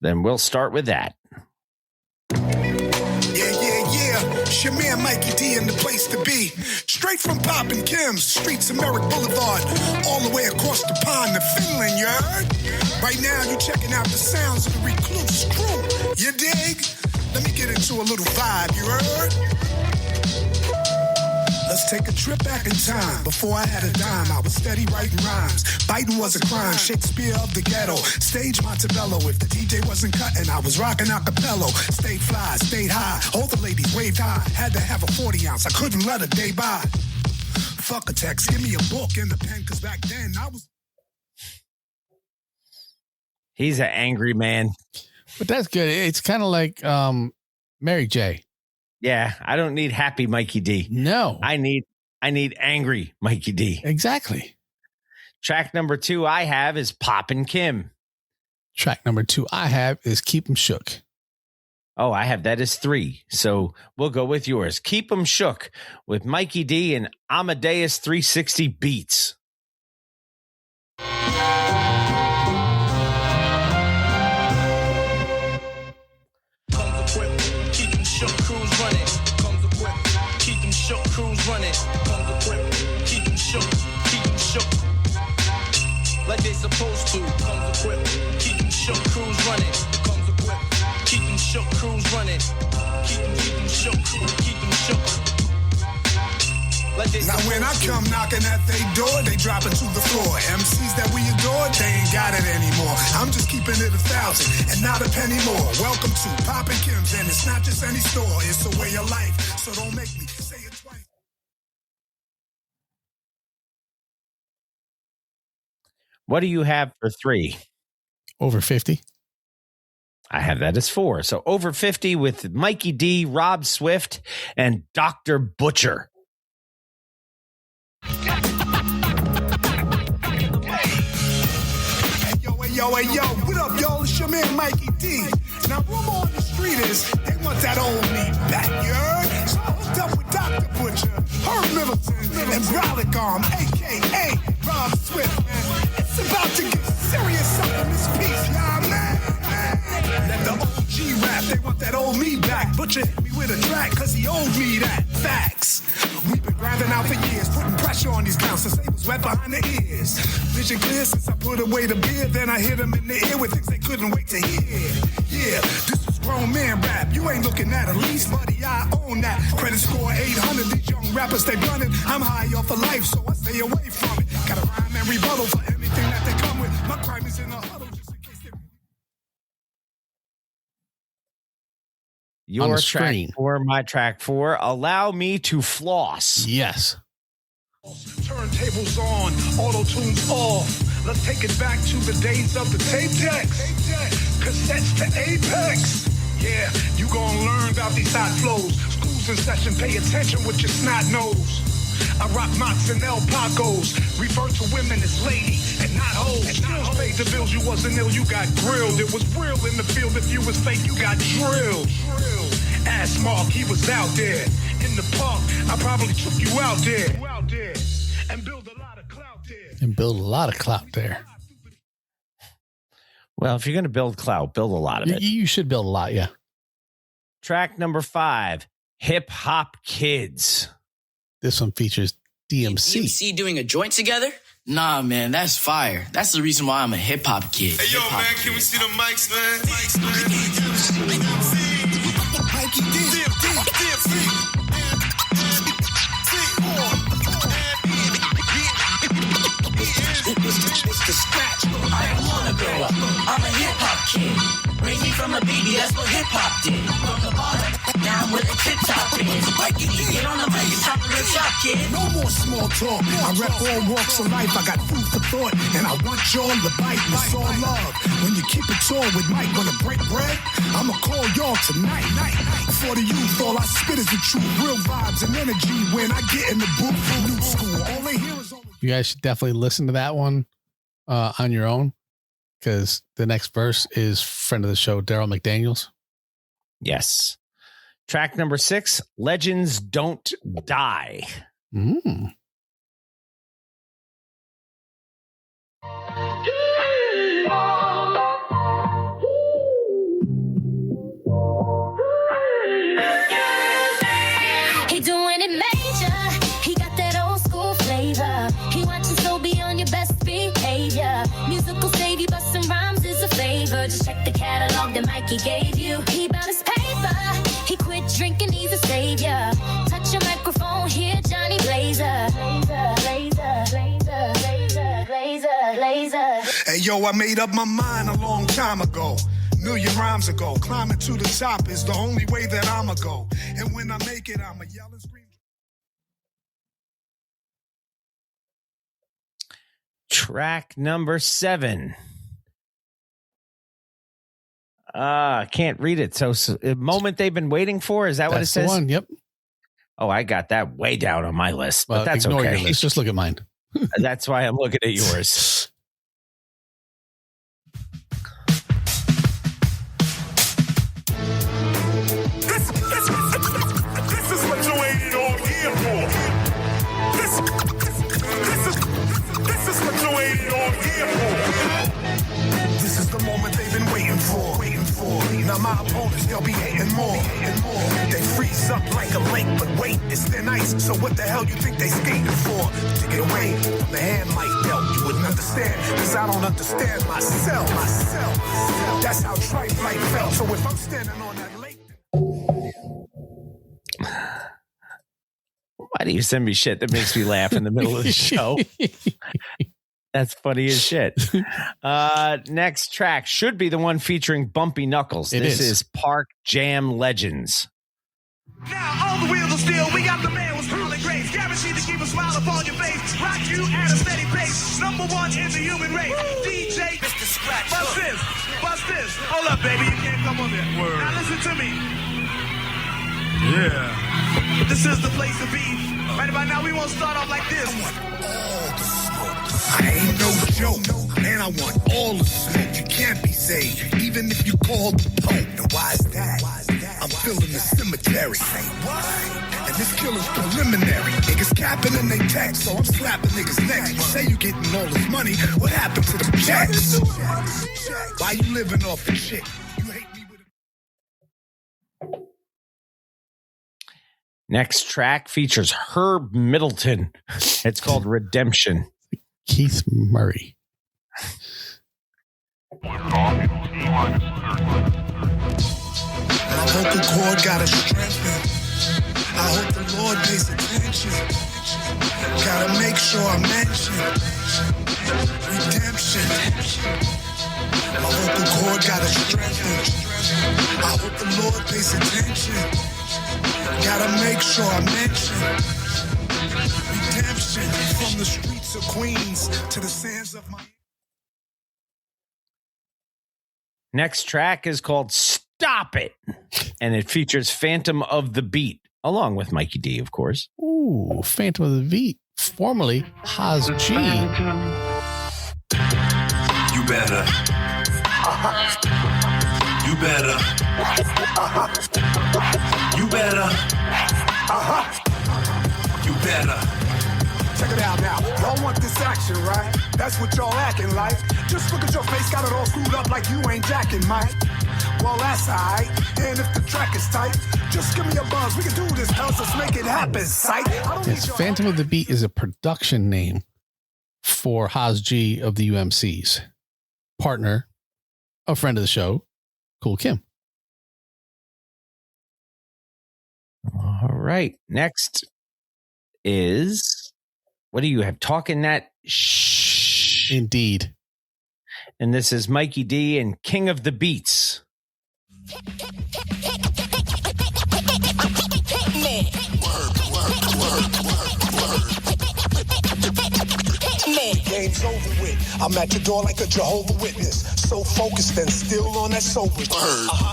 Then we'll start with that. It's your man Mikey D in the place to be. Straight from Pop and Kim's, streets of Merrick Boulevard, all the way across the pond to Finland, you heard? Right now, you checking out the sounds of the Recluse crew, you dig? Let me get into a little vibe, you heard? Let's take a trip back in time. Before I had a dime, I was steady writing rhymes. Biting was a crime, Shakespeare of the ghetto. Stage Montebello, if the DJ wasn't cutting, I was rocking a cappello. Stayed fly, stayed high, all the ladies waved high. Had to have a 40 ounce, I couldn't let a day by. Fuck a text, give me a book and a pen, cause back then I was... He's an angry man. But that's good. It's kind of like Mary J. Yeah, I don't need happy Mikey D. No. I need angry Mikey D. Exactly. Track number 2 I have is Poppin' Kim. Track number 2 I have is Keep 'Em Shook. Oh, I have that as 3. So we'll go with yours. Keep 'Em Shook with Mikey D and Amadeus 360 Beats. Crews running, comes equipped, keep them shook, like they supposed to. Comes equipped, keep them shook, crews running, comes equipped, keep them shook, crews running, keep them shook, like they now when I come knocking at their door, they dropping to the floor. MCs that we adore, they ain't got it anymore. I'm just keeping it 1,000 and not a penny more. Welcome to Poppin' Kim's, and it's not just any store, it's a way of life. So don't make me say it twice. What do you have for 3? Over 50. I have that as 4. So over 50 with Mikey D, Rob Swift, and Dr. Butcher. Hey, yo, what up, yo? It's your man Mikey D. Now, rumor on the street is they want that old me back, you heard? So I hooked up with Dr. Butcher, Herb Middleton, and Brolic Arm, a.k.a. Rob Swift, man. It's about to get serious up in this piece, y'all, man. Let the OG rap, they want that old me back. Butcher hit me with a track, cause he owed me that. Facts. We've been grinding out for years, putting pressure on these clowns since they was wet behind the ears. Vision clear since I put away the beer, then I hit them in the ear with things they couldn't wait to hear. Yeah, this is grown man rap. You ain't looking at least, buddy, I own that. Credit score 800, these young rappers stay blunted. I'm high off of life, so I stay away from it. Gotta rhyme and rebuttal for anything that they come with. My crime is in the huddle just in case they... Your track 4, my track 4. Allow me to floss. Yes. Turntables on, auto-tunes off. Let's take it back to the days of the tape decks. Cassettes to Apex. Yeah, you gonna learn about these hot flows. School's in session, pay attention with your snot nose. I rock mocks and El Pacos. Refer to women as lady and not hoes. Still paid the bills, you wasn't ill, you got grilled. It was real in the field, if you was fake, you got drilled. Ass Mark, he was out there. In the park, I probably took you out there. And build a lot of clout there. Well, if you're going to build clout, build a lot of it. You should build a lot, yeah. Track number 5, Hip Hop Kids. This one features DMC. DMC doing a joint together? Nah, man, that's fire. That's the reason why I'm a hip hop kid. Hey, yo, man, can we see the mics, man? Mikey D. It's the scratch. I don't wanna grow up. I'm a hip hop kid. Raised me from a baby, that's what hip hop did. From the bottom, down where the tip top is. Mikey D, get on the mic, it's time to rip shop, kid. No more small talk. I rep all walks of life. I got food for thought, and I want y'all to bite. It's all love. When you keep it tall with Mike, wanna break bread? I'ma call y'all tonight. For the youth, all I spit is the truth. Real vibes and energy when I get in the booth. New school, all they hear is all. You guys should definitely listen to that one on your own, because the next verse is friend of the show, Daryl McDaniels. Yes. Track number 6, Legends Don't Die. Mm. He doing it major. He got that old school flavor. He watching so be on your best behavior. Musical save you, but some rhymes is a favor. Just check the catalog that Mikey gave you. He bout his paper. He quit drinking, he's a savior. Touch your microphone here, Johnny Blazer. Blazer. Hey, yo, I made up my mind a long time ago. Million rhymes ago. Climbing to the top is the only way that I'ma go. And when I make it, I'ma yell and scream. Track number 7. Can't read it. So a moment they've been waiting for. Is that what it says? That's the one. Yep. Oh, I got that way down on my list, but that's ignore okay. Your list. Just look at mine. That's why I'm looking at yours. This is what you waited all year for. This is what you waited all year for. This is the moment they've been waiting for. Now my opponents, they'll be hating more. They freeze up like a lake, but wait, it's thin ice. So what the hell you think they skating for? To get away from the hand Mike dealt. You wouldn't understand, cause I don't understand myself. That's how trite life felt. So if I'm standing on that lake. Why do you send me shit that makes me laugh in the middle of the show? That's funny as shit. Next track should be the one featuring Bumpy Knuckles. This is Park Jam Legends. Now all the wheels are still. We got the man with Harley Grace, guaranteed to keep a smile upon your face. Rock you at a steady pace. Number 1 in the human race. DJ Mr. Scratch. Bust this. Hold up, baby. You can't come on there. Word. Now listen to me. Yeah. This is the place to be. Right about now, we won't start off like this. I ain't no joke, man, I want all the smoke. You can't be saved, even if you call the Pope. And why is that? I'm filling the cemetery. And this killer's preliminary. Niggas capping and they text, so I'm slapping niggas' necks. You say you getting all this money, what happened to the checks? Why you living off the shit? You hate me with it. Next track features Herb Middleton. It's called Redemption. Keith Murray. My vocal cord gotta strengthen. I hope the Lord pays attention. Gotta make sure I mention redemption. My vocal cord gotta strengthen. I hope the Lord pays attention. Gotta make sure I mention redemption. From the streets of Queens to the sands of my... Next track is called Stop It, and it features Phantom of the Beat, along with Mikey D, of course. Ooh, Phantom of the Beat, formerly Haas G. You better. You better. You better. You better. Check it out now. Y'all want this action, right? That's what y'all acting like. Just look at your face, got it all screwed up like you ain't jacking, Mike. Well, that's alright. And if the track is tight, just give me a buzz. We can do this, else let's make it happen, sight. Yes, Phantom of the Beat is a production name for Haas G of the UMCs. Partner, a friend of the show, Cool Kim. All right. Next is, what do you have? Talking That Shh. Indeed. And this is Mikey D and King of the Beats. Game's over with. I'm at your door like a Jehovah's Witness. so focused and still on that sober.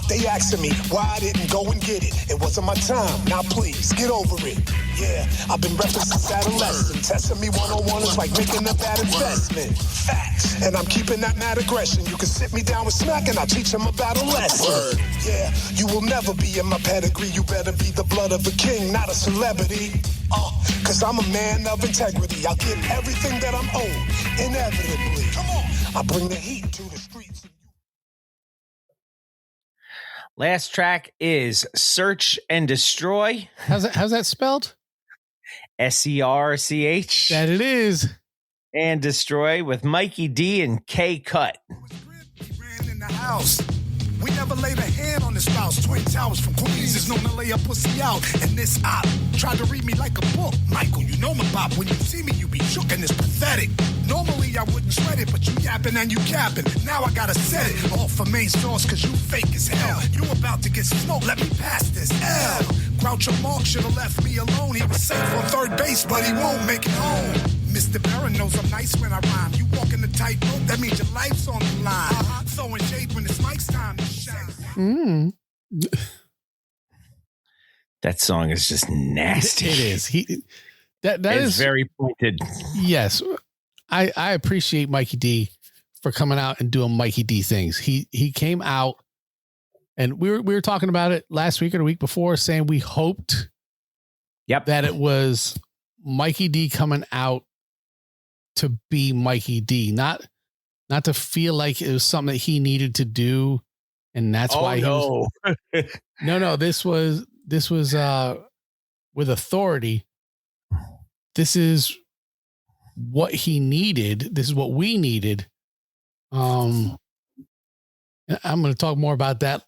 They asking me why I didn't go and get it. It wasn't my time. Now please, get over it. Yeah, I've been repping since adolescent. Testing me one-on-one is like making a bad investment. Facts. And I'm keeping that mad aggression. You can sit me down with Smack and I'll teach him about a lesson. Yeah, you will never be in my pedigree. You better be the blood of a king, not a celebrity. Cause I'm a man of integrity. I'll get everything that I'm owed, inevitably. Come on, I bring the heat to the streets. Last track is Search and Destroy. How's that spelled? SERCH. That it is. And Destroy with Mikey D and K Cut. In the house. We never laid a hand on the spouse. Twin Towers from Queens is known to lay a pussy out. And this op tried to read me like a book. Michael, you know my bop. When you see me, you be shook and it's pathetic. Normally I wouldn't shred it, but you yapping and you capping. Now I gotta set it all for main source, cause you fake as hell. You about to get smoked, let me pass this L. Groucho Marx should've left me alone. He was safe on third base, but he won't make it home. Mr. Barron knows I'm nice when I rhyme. You walk in the tightrope, that means your life's on the line. Throwing shade when it's Mike's time to shine. That song is just nasty. It is. That is very pointed. Yes. I appreciate Mikey D for coming out and doing Mikey D things. He came out, and we were talking about it last week or the week before, saying we hoped that it was Mikey D coming out to be Mikey D, not to feel like it was something that he needed to do, and that's why he was. No, this was with authority. This is what he needed. This is what we needed. I'm going to talk more about that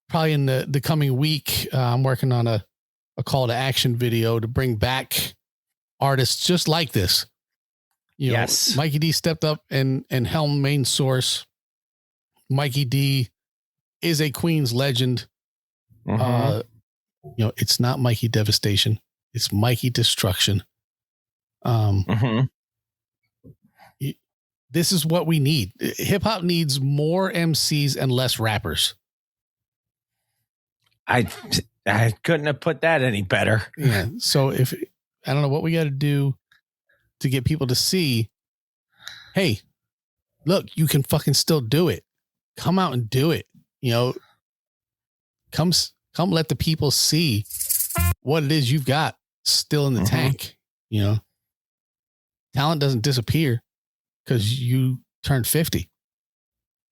probably in the coming week. I'm working on a call to action video to bring back artists just like this. You know, Mikey D stepped up and helmed main source. Mikey D is a Queens legend. It's not Mikey Devastation. It's Mikey Destruction. This is what we need. Hip hop needs more MCs and less rappers. I couldn't have put that any better. Yeah. So I don't know what we got to do to get people to see, hey, look, you can fucking still do it. Come out and do it. You know, come let the people see what it is you've got still in the tank. You know, talent doesn't disappear because you turned 50.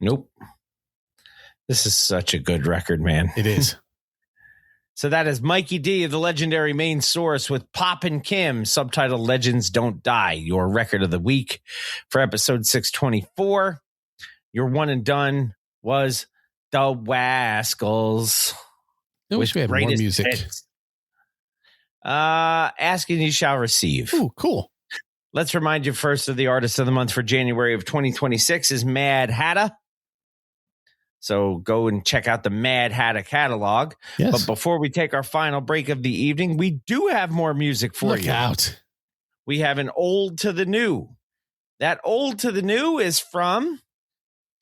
Nope. This is such a good record, man. It is. So that is Mikey D of the legendary Main Source with Pop and Kim, subtitled Legends Don't Die, your record of the week for episode 624. Your one and done was The Wascals. I wish we had more music. Hits. Asking You Shall Receive. Ooh, cool. Let's remind you first of the artist of the month for January of 2026 is Mad Hatta. So go and check out the Mad Hatta catalog. Yes. But before we take our final break of the evening, we do have more music for you. Look out. We have an old to the new. That old to the new is from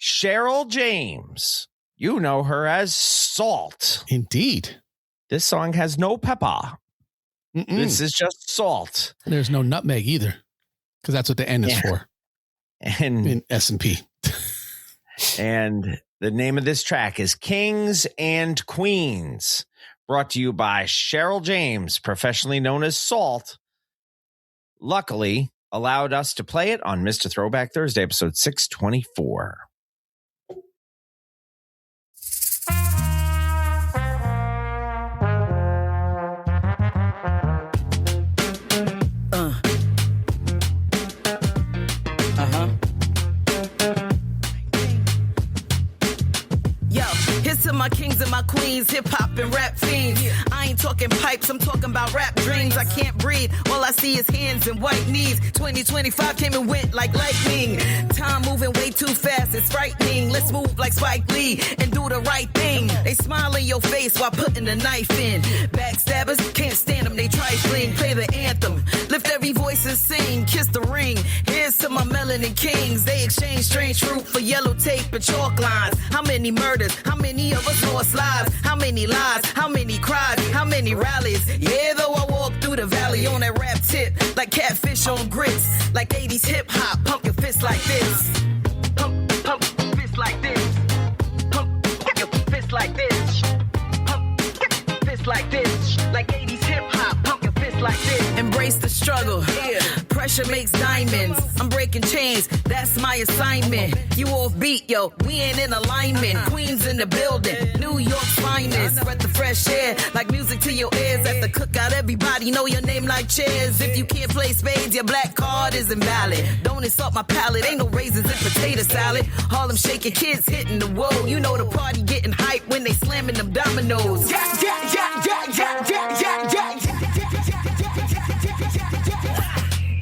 Cheryl James. You know her as Salt. Indeed. This song has no Pepa. This is just Salt. There's no nutmeg either, because that's what the N is for. And in S&P. And the name of this track is Kings and Queens, brought to you by Cheryl James, professionally known as Salt. Luckily, allowed us to play it on Mr. Throwback Thursday, episode 624. To my kings and my queens, hip hop and rap fiends. I ain't talking pipes, I'm talking about rap dreams. I can't breathe, all I see is hands and white knees. 2025 came and went like lightning. Time moving way too fast, it's frightening. Let's move like Spike Lee and do the right thing. They smile in your face while putting the knife in. Backstabbers, can't stand them, they trifling. Play the anthem, lift every voice and sing. Kiss the ring, here's to my melody. melanin kings. They exchange strange fruit for yellow tape and chalk lines. How many murders? How many of us lost lives? How many lies? How many cries? How many rallies? Yeah, though I walk through the valley on that rap tip, like catfish on grits, like 80s hip hop. Pump your fist like this. Pump your fist like this. Pump your fist like this. Pump your fist like this. Like 80s hip hop. Pump your fist like this. Embrace the struggle. Yeah. Pressure makes diamonds. I'm breaking chains. That's my assignment. You off beat, yo. We ain't in alignment. Queens in the building. New York's finest. Spread the fresh air like music to your ears. At the cookout, everybody know your name like chairs. If you can't play spades, your black card is invalid. Don't insult my palate. Ain't no raisins in potato salad. Harlem shaking, kids hitting the wall. You know the party getting hype when they slamming them dominoes. Yeah, yeah, yeah, yeah, yeah, yeah, yeah, yeah.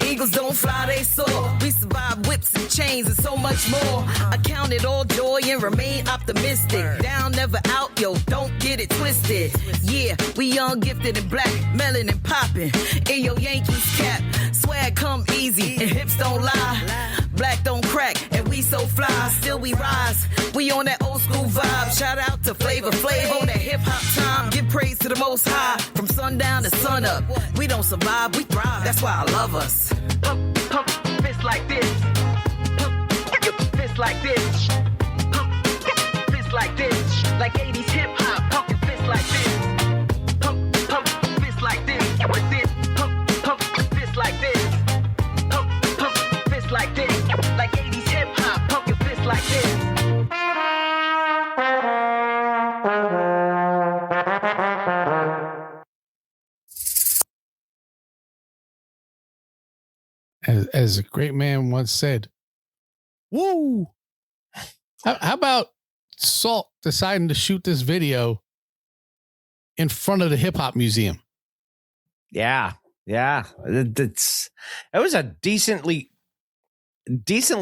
Eagles don't fly, they soar. We survive whips and chains and so much more. I count it all joy and remain optimistic. Down, never out, yo, don't get it twisted. Yeah, we young, gifted, and black, melanin popping. In your Yankees cap, swag come easy and hips don't lie. Black don't crack and we so fly, still we rise. We on that old school vibe. Shout out to Flavor Flav on that hip hop time. Give praise to the Most High from sundown to sun up. We don't survive, we thrive. That's why I love us. Pump, pump, fist like this. Pump, fist like this. Pump, fist like this. Like 80s hip hop. Pump your fist like this. Pump, pump, fist like this. With this. Pump, pump, fist like this. Pump, pump, fist like this. Like 80s hip hop. Pump your fist like this. As a great man once said, woo! How about Salt deciding to shoot this video in front of the hip hop museum? Yeah. It was a decently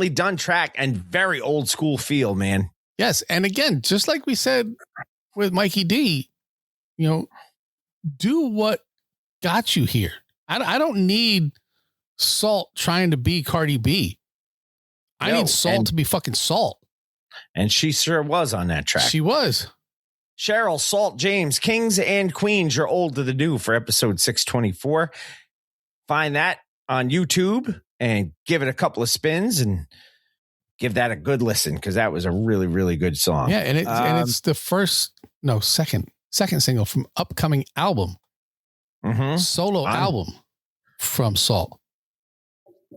done track and very old school feel, man. Yes. And again, just like we said with Mikey D, you know, do what got you here. I don't need Salt trying to be Cardi B. I need Salt to be fucking Salt. And she sure was on that track. She was. Cheryl, Salt, James, Kings and Queens, you're old to the new for episode 624. Find that on YouTube and give it a couple of spins and give that a good listen because that was a really, really good song. Yeah, and it's the second single from upcoming album. Solo album from Salt.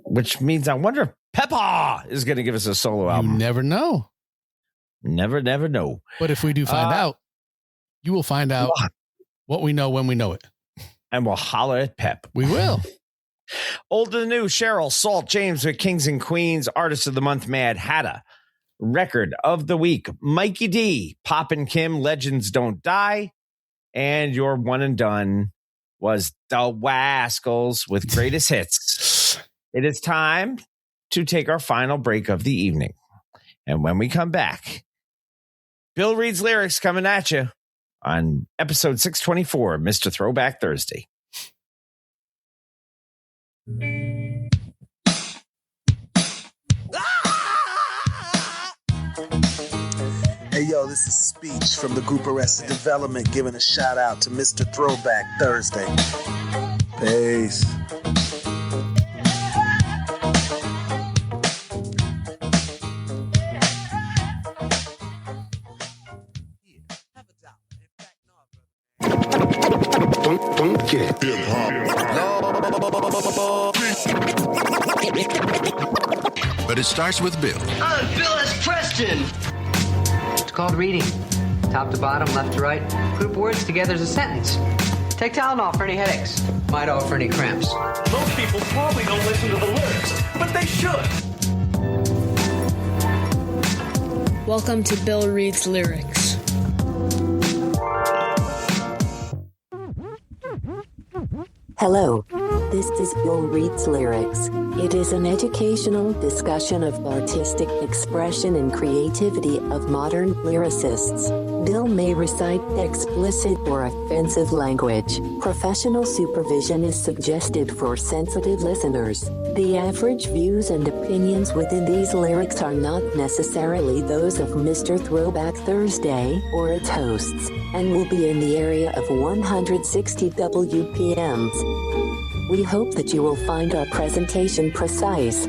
Which means I wonder if Pepa is going to give us a solo album. You never know. Never know. But if we do find out, you will find out what we know when we know it. And we'll holler at Pep. We will. Old to the new, Cheryl, Salt, James with Kings and Queens, Artist of the Month, Mad Hatta, Record of the Week, Mikey D, Pop and Kim, Legends Don't Die, and your one and done was the Wascals with Greatest Hits. It is time to take our final break of the evening. And when we come back, Bill reads lyrics coming at you on episode 624, Mr. Throwback Thursday. Hey, yo, this is Speech from the group Arrested Development giving a shout out to Mr. Throwback Thursday. Peace. But it starts with Bill. I'm Bill S. Preston. It's called reading. Top to bottom, left to right. Group words together as a sentence. Take Tylenol for any headaches. Midol for any cramps. Most people probably don't listen to the lyrics, but they should. Welcome to Bill Reads Lyrics. Hello, this is Bill Reads Lyrics. It is an educational discussion of artistic expression and creativity of modern lyricists. Bill may recite explicit or offensive language. Professional supervision is suggested for sensitive listeners. The average views and opinions within these lyrics are not necessarily those of Mr. Throwback Thursday or its hosts, and will be in the area of 160 WPMs. We hope that you will find our presentation precise,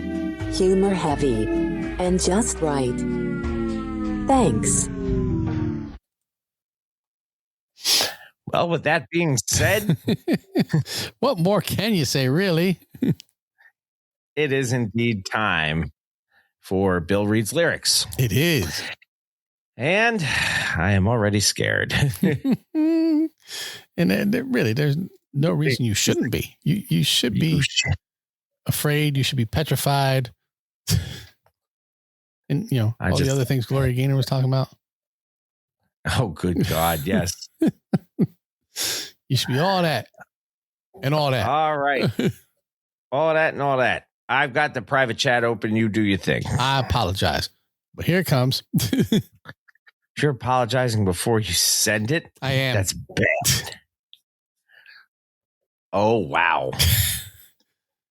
humor heavy, and just right. Thanks. Well, with that being said, what more can you say, really? It is indeed time for Bill Reads Lyrics. It is. And I am already scared. And really, there's no reason you shouldn't be. You should be afraid. You should be petrified. And, you know, all the other things Gloria Gaynor was talking about. Oh, good God, yes. You should be all that and all that. All right. All that and all that. I've got the private chat open. You do your thing. I apologize. But here it comes. You're apologizing before you send it? I am. That's bad. Oh, wow.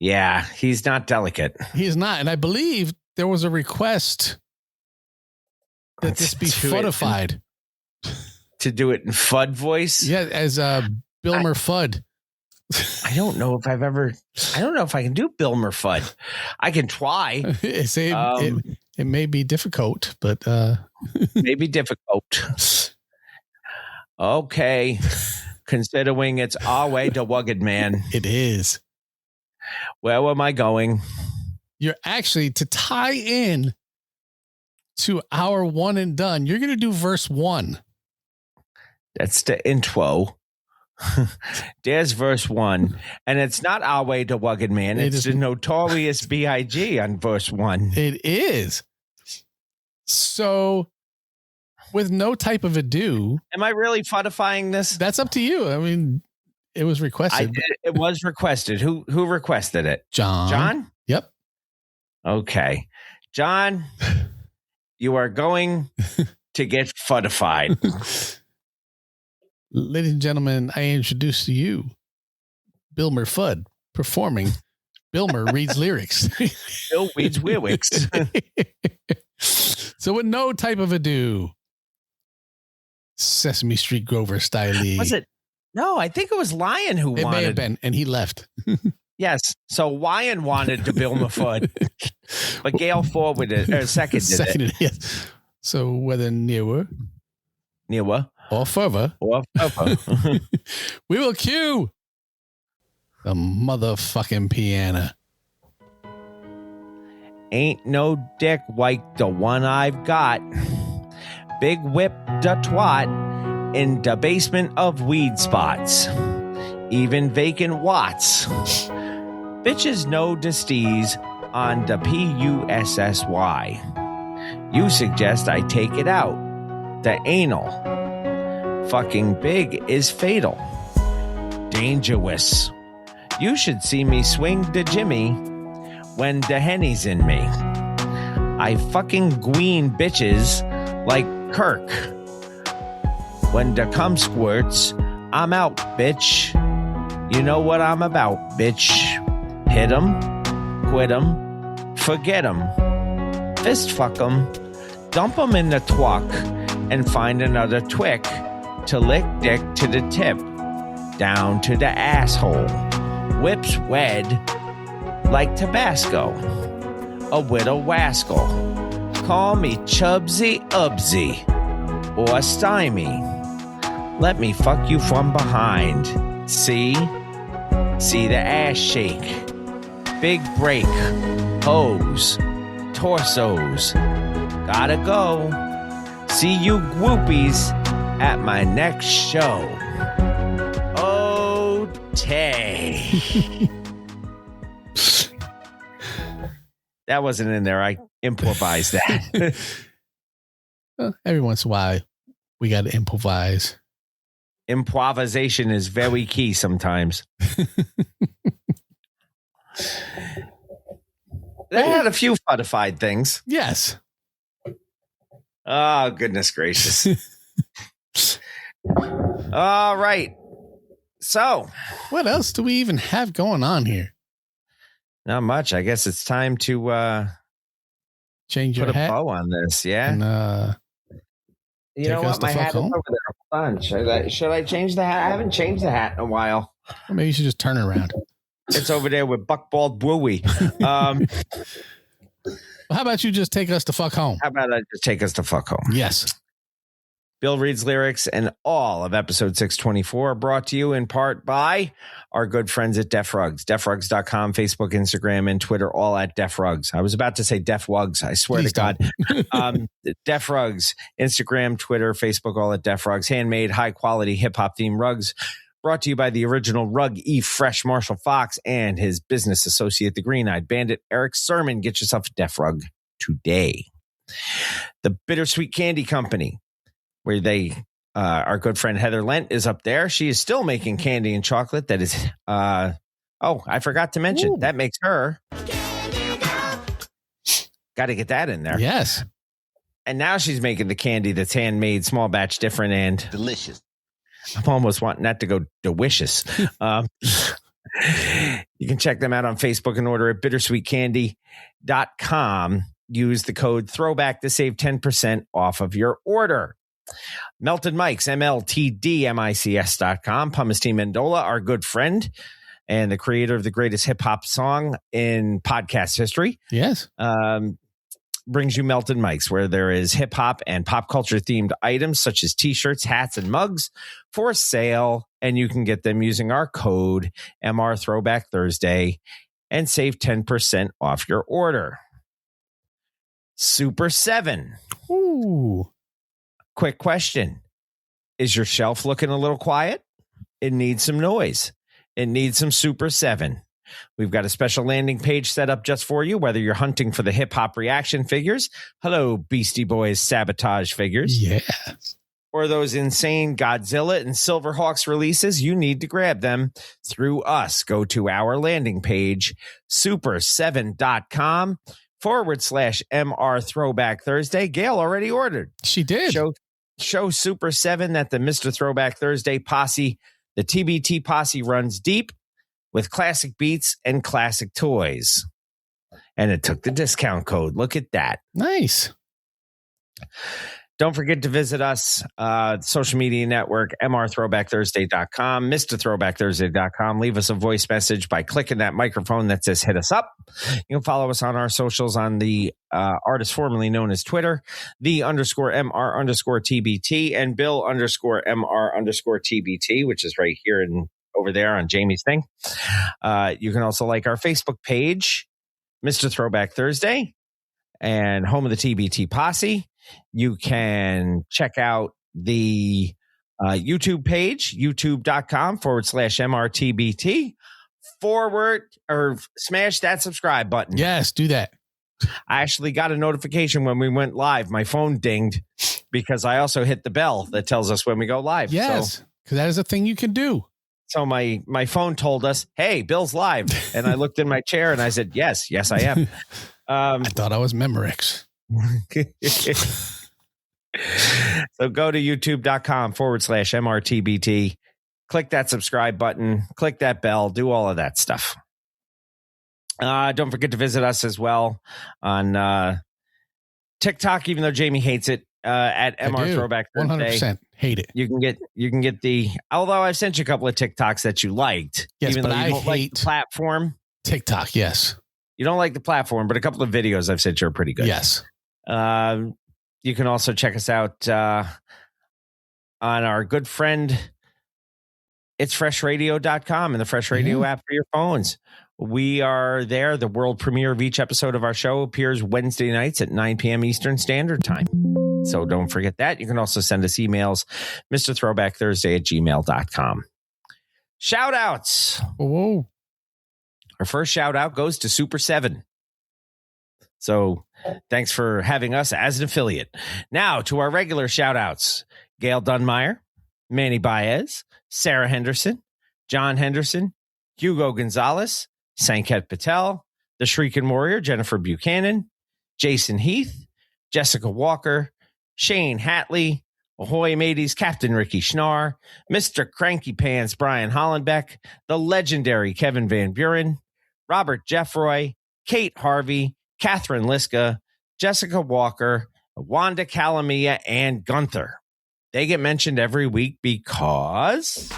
Yeah, he's not delicate. He's not. And I believe there was a request that this be fuddified. To do it in Fudd voice? Yeah, as Bilmer Fudd. I don't know if I can do Bilmer Fudd. I can try. It may be difficult, but maybe difficult. Okay. Considering it's our way to Wugged Man. It is. Where am I going? You're actually, to tie in to our one and done, you're going to do verse 1. That's the intro. There's verse 1. And it's not our way to Wugged Man. It's the Notorious B.I.G. on verse 1. It is. So, with no type of ado. Am I really fuddifying this? That's up to you. I mean, it was requested. It was requested. Who requested it? John. John? Yep. Okay. John, you are going to get fuddified. Ladies and gentlemen, I introduce to you Bilmer Fudd performing Bilmer Reads Lyrics. Bill reads lyrics. So with no type of ado, Sesame Street Grover style. Was it? No, I think it was Lion who wanted. It may have been, and he left. Yes. So Lion wanted to Bilmer Fudd, but Gail seconded it. Yes. So whether nearer, or further, we will cue the motherfucking piano. Ain't no dick like the one I've got. Big whip da twat in the basement of weed spots. Even vacant watts. Bitches know the steez on the PUSSY. You suggest I take it out. The anal. Fucking big is fatal. Dangerous. You should see me swing the Jimmy when the Henny's in me. I fucking gween bitches like Kirk. When the cum squirts, I'm out, bitch. You know what I'm about, bitch. Hit 'em, quit 'em, forget 'em, fist fuck 'em, dump 'em in the twuck, and find another twick to lick dick to the tip, down to the asshole. Whips wed like Tabasco, a widow rascal. Call me Chubsy Ubsy or Stymie. Let me fuck you from behind. See the ass shake. Big break. Hose. Torsos. Gotta go. See you groupies at my next show. Oh, Tay. That wasn't in there. I improvised that. Well, every once in a while, we got to improvise. Improvisation is very key sometimes. They had a few fuddified things. Yes. Oh, goodness gracious. All right. So, what else do we even have going on here? Not much. I guess it's time to change your put hat. A bow on this. Yeah. And, you know what? My hat is over there. Hold on. Should I change the hat? I haven't changed the hat in a while. Well, maybe you should just turn it around. It's over there with Buckbald Willy. Well, how about you just take us to fuck home? How about I just take us to fuck home? Yes. Bill reads lyrics, and all of episode 624 are brought to you in part by our good friends at Def Rugs. DefRugs.com, Facebook, Instagram, and Twitter, all at Def Rugs. I was about to say Def Wugs. I swear Please to God. Def Rugs, Instagram, Twitter, Facebook, all at Def Rugs. Handmade, high-quality, hip-hop themed rugs. Brought to you by the original Rug E Fresh Marshall Fox and his business associate, the Green-Eyed Bandit, Eric Sermon. Get yourself a Def Rug today. The Bittersweet Candy Company, where our good friend Heather Lent is up there. She is still making candy and chocolate that is, I forgot to mention, that makes her. Got to get that in there. Yes. And now she's making the candy that's handmade, small batch, different, and delicious. I'm almost wanting that to go delicious. You can check them out on Facebook and order at bittersweetcandy.com. Use the code Throwback to save 10% off of your order. Melted Mike's, MLTDMICS.com. Pumice T. Mendola, our good friend and the creator of the greatest hip hop song in podcast history. Yes. Brings you Melted Mike's, where there is hip hop and pop culture themed items such as t-shirts, hats, and mugs for sale. And you can get them using our code MR Throwback Thursday and save 10% off your order. Super 7. Ooh. Quick question. Is your shelf looking a little quiet? It needs some noise. It needs some Super 7. We've got a special landing page set up just for you, whether you're hunting for the hip-hop reaction figures. Hello, Beastie Boys Sabotage figures. Yes. Or those insane Godzilla and Silverhawks releases. You need to grab them through us. Go to our landing page, super7.com/MR Throwback Thursday. Gail already ordered. She did. Show Super 7 that the Mr. Throwback Thursday posse, the TBT posse, runs deep with classic beats and classic toys. And it took the discount code. Look at that. Nice. Don't forget to visit us, social media network, mrthrowbackthursday.com, mrthrowbackthursday.com. Leave us a voice message by clicking that microphone that says hit us up. You can follow us on our socials on the artist formerly known as Twitter, _MR_TBT, and Bill_MR_TBT, which is right here and over there on Jamie's thing. You can also like our Facebook page, Mr. Throwback Thursday, and home of the TBT Posse. You can check out the YouTube page, youtube.com/MRTBT or smash that subscribe button. Yes, do that. I actually got a notification when we went live. My phone dinged because I also hit the bell that tells us when we go live. Yes, because that is a thing you can do. So my phone told us, hey, Bill's live. And I looked in my chair and I said, yes, I am. I thought I was Memorex. So go to youtube.com/MRTBT. Click that subscribe button. Click that bell. Do all of that stuff. Don't forget to visit us as well on TikTok, even though Jamie hates it, at MR Throwback Thursday. 100% hate it. You can get the, although I've sent you a couple of TikToks that you liked. Yes, even but though you I don't like the platform. TikTok, yes. You don't like the platform, but a couple of videos I've sent you are pretty good. Yes. You can also check us out on our good friend, it's freshradio.com and the Fresh Radio app for your phones. We are there. The world premiere of each episode of our show appears Wednesday nights at 9 p.m. Eastern Standard Time. So don't forget that. You can also send us emails, mrthrowbackthursday@gmail.com. Shout outs. Whoa. Our first shout out goes to Super 7. So thanks for having us as an affiliate. Now to our regular shout outs. Gail Dunmeyer, Manny Baez, Sarah Henderson, John Henderson, Hugo Gonzalez, Sanket Patel, the Shrieking Warrior, Jennifer Buchanan, Jason Heath, Jessica Walker, Shane Hatley, Ahoy Mateys Captain Ricky Schnarr, Mr. Cranky Pants Brian Hollenbeck, the legendary Kevin Van Buren, Robert Jeffroy, Kate Harvey, Catherine Liska, Jessica Walker, Wanda Calamia, and Gunther. They get mentioned every week because...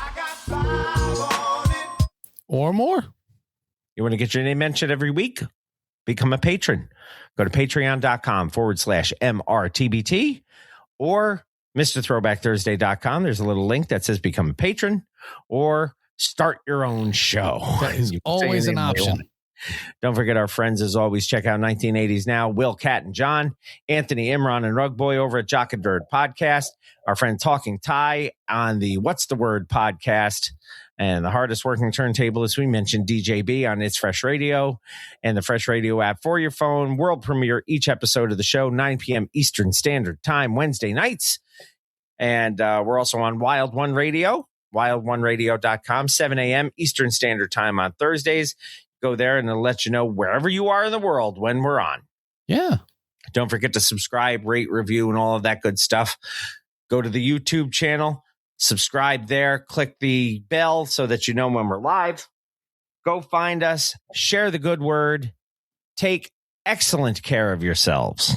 Or more. You want to get your name mentioned every week? Become a patron. Go to patreon.com/MRTBT or MrThrowbackThursday.com. There's a little link that says become a patron or start your own show. That is always an option. Don't forget our friends, as always. Check out 1980s Now, Will, Cat, and John, Anthony, Imran, and Rug Boy over at Jock and Bird Podcast. Our friend Talking Ty on the What's the Word podcast. And the hardest working turntable, as we mentioned, DJB on It's Fresh Radio and the Fresh Radio app for your phone. World premiere each episode of the show, 9 p.m. Eastern Standard Time, Wednesday nights. And we're also on Wild One Radio, wildoneradio.com, 7 a.m. Eastern Standard Time on Thursdays. Go there and it'll let you know wherever you are in the world when we're on. Yeah. Don't forget to subscribe, rate, review, and all of that good stuff. Go to the YouTube channel. Subscribe there, click the bell so that you know when we're live. Go find us, share the good word, take excellent care of yourselves.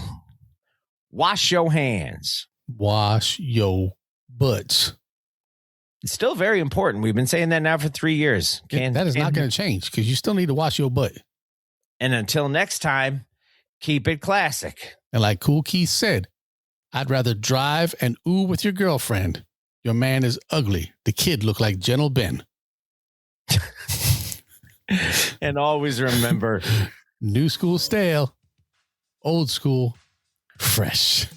Wash your hands. Wash your butts. It's still very important. We've been saying that now for 3 years. That is not going to change because you still need to wash your butt. And until next time, keep it classic. And like Kool Keith said, I'd rather drive and ooh with your girlfriend. Your man is ugly. The kid looked like Gentle Ben. And always remember, new school stale, old school fresh.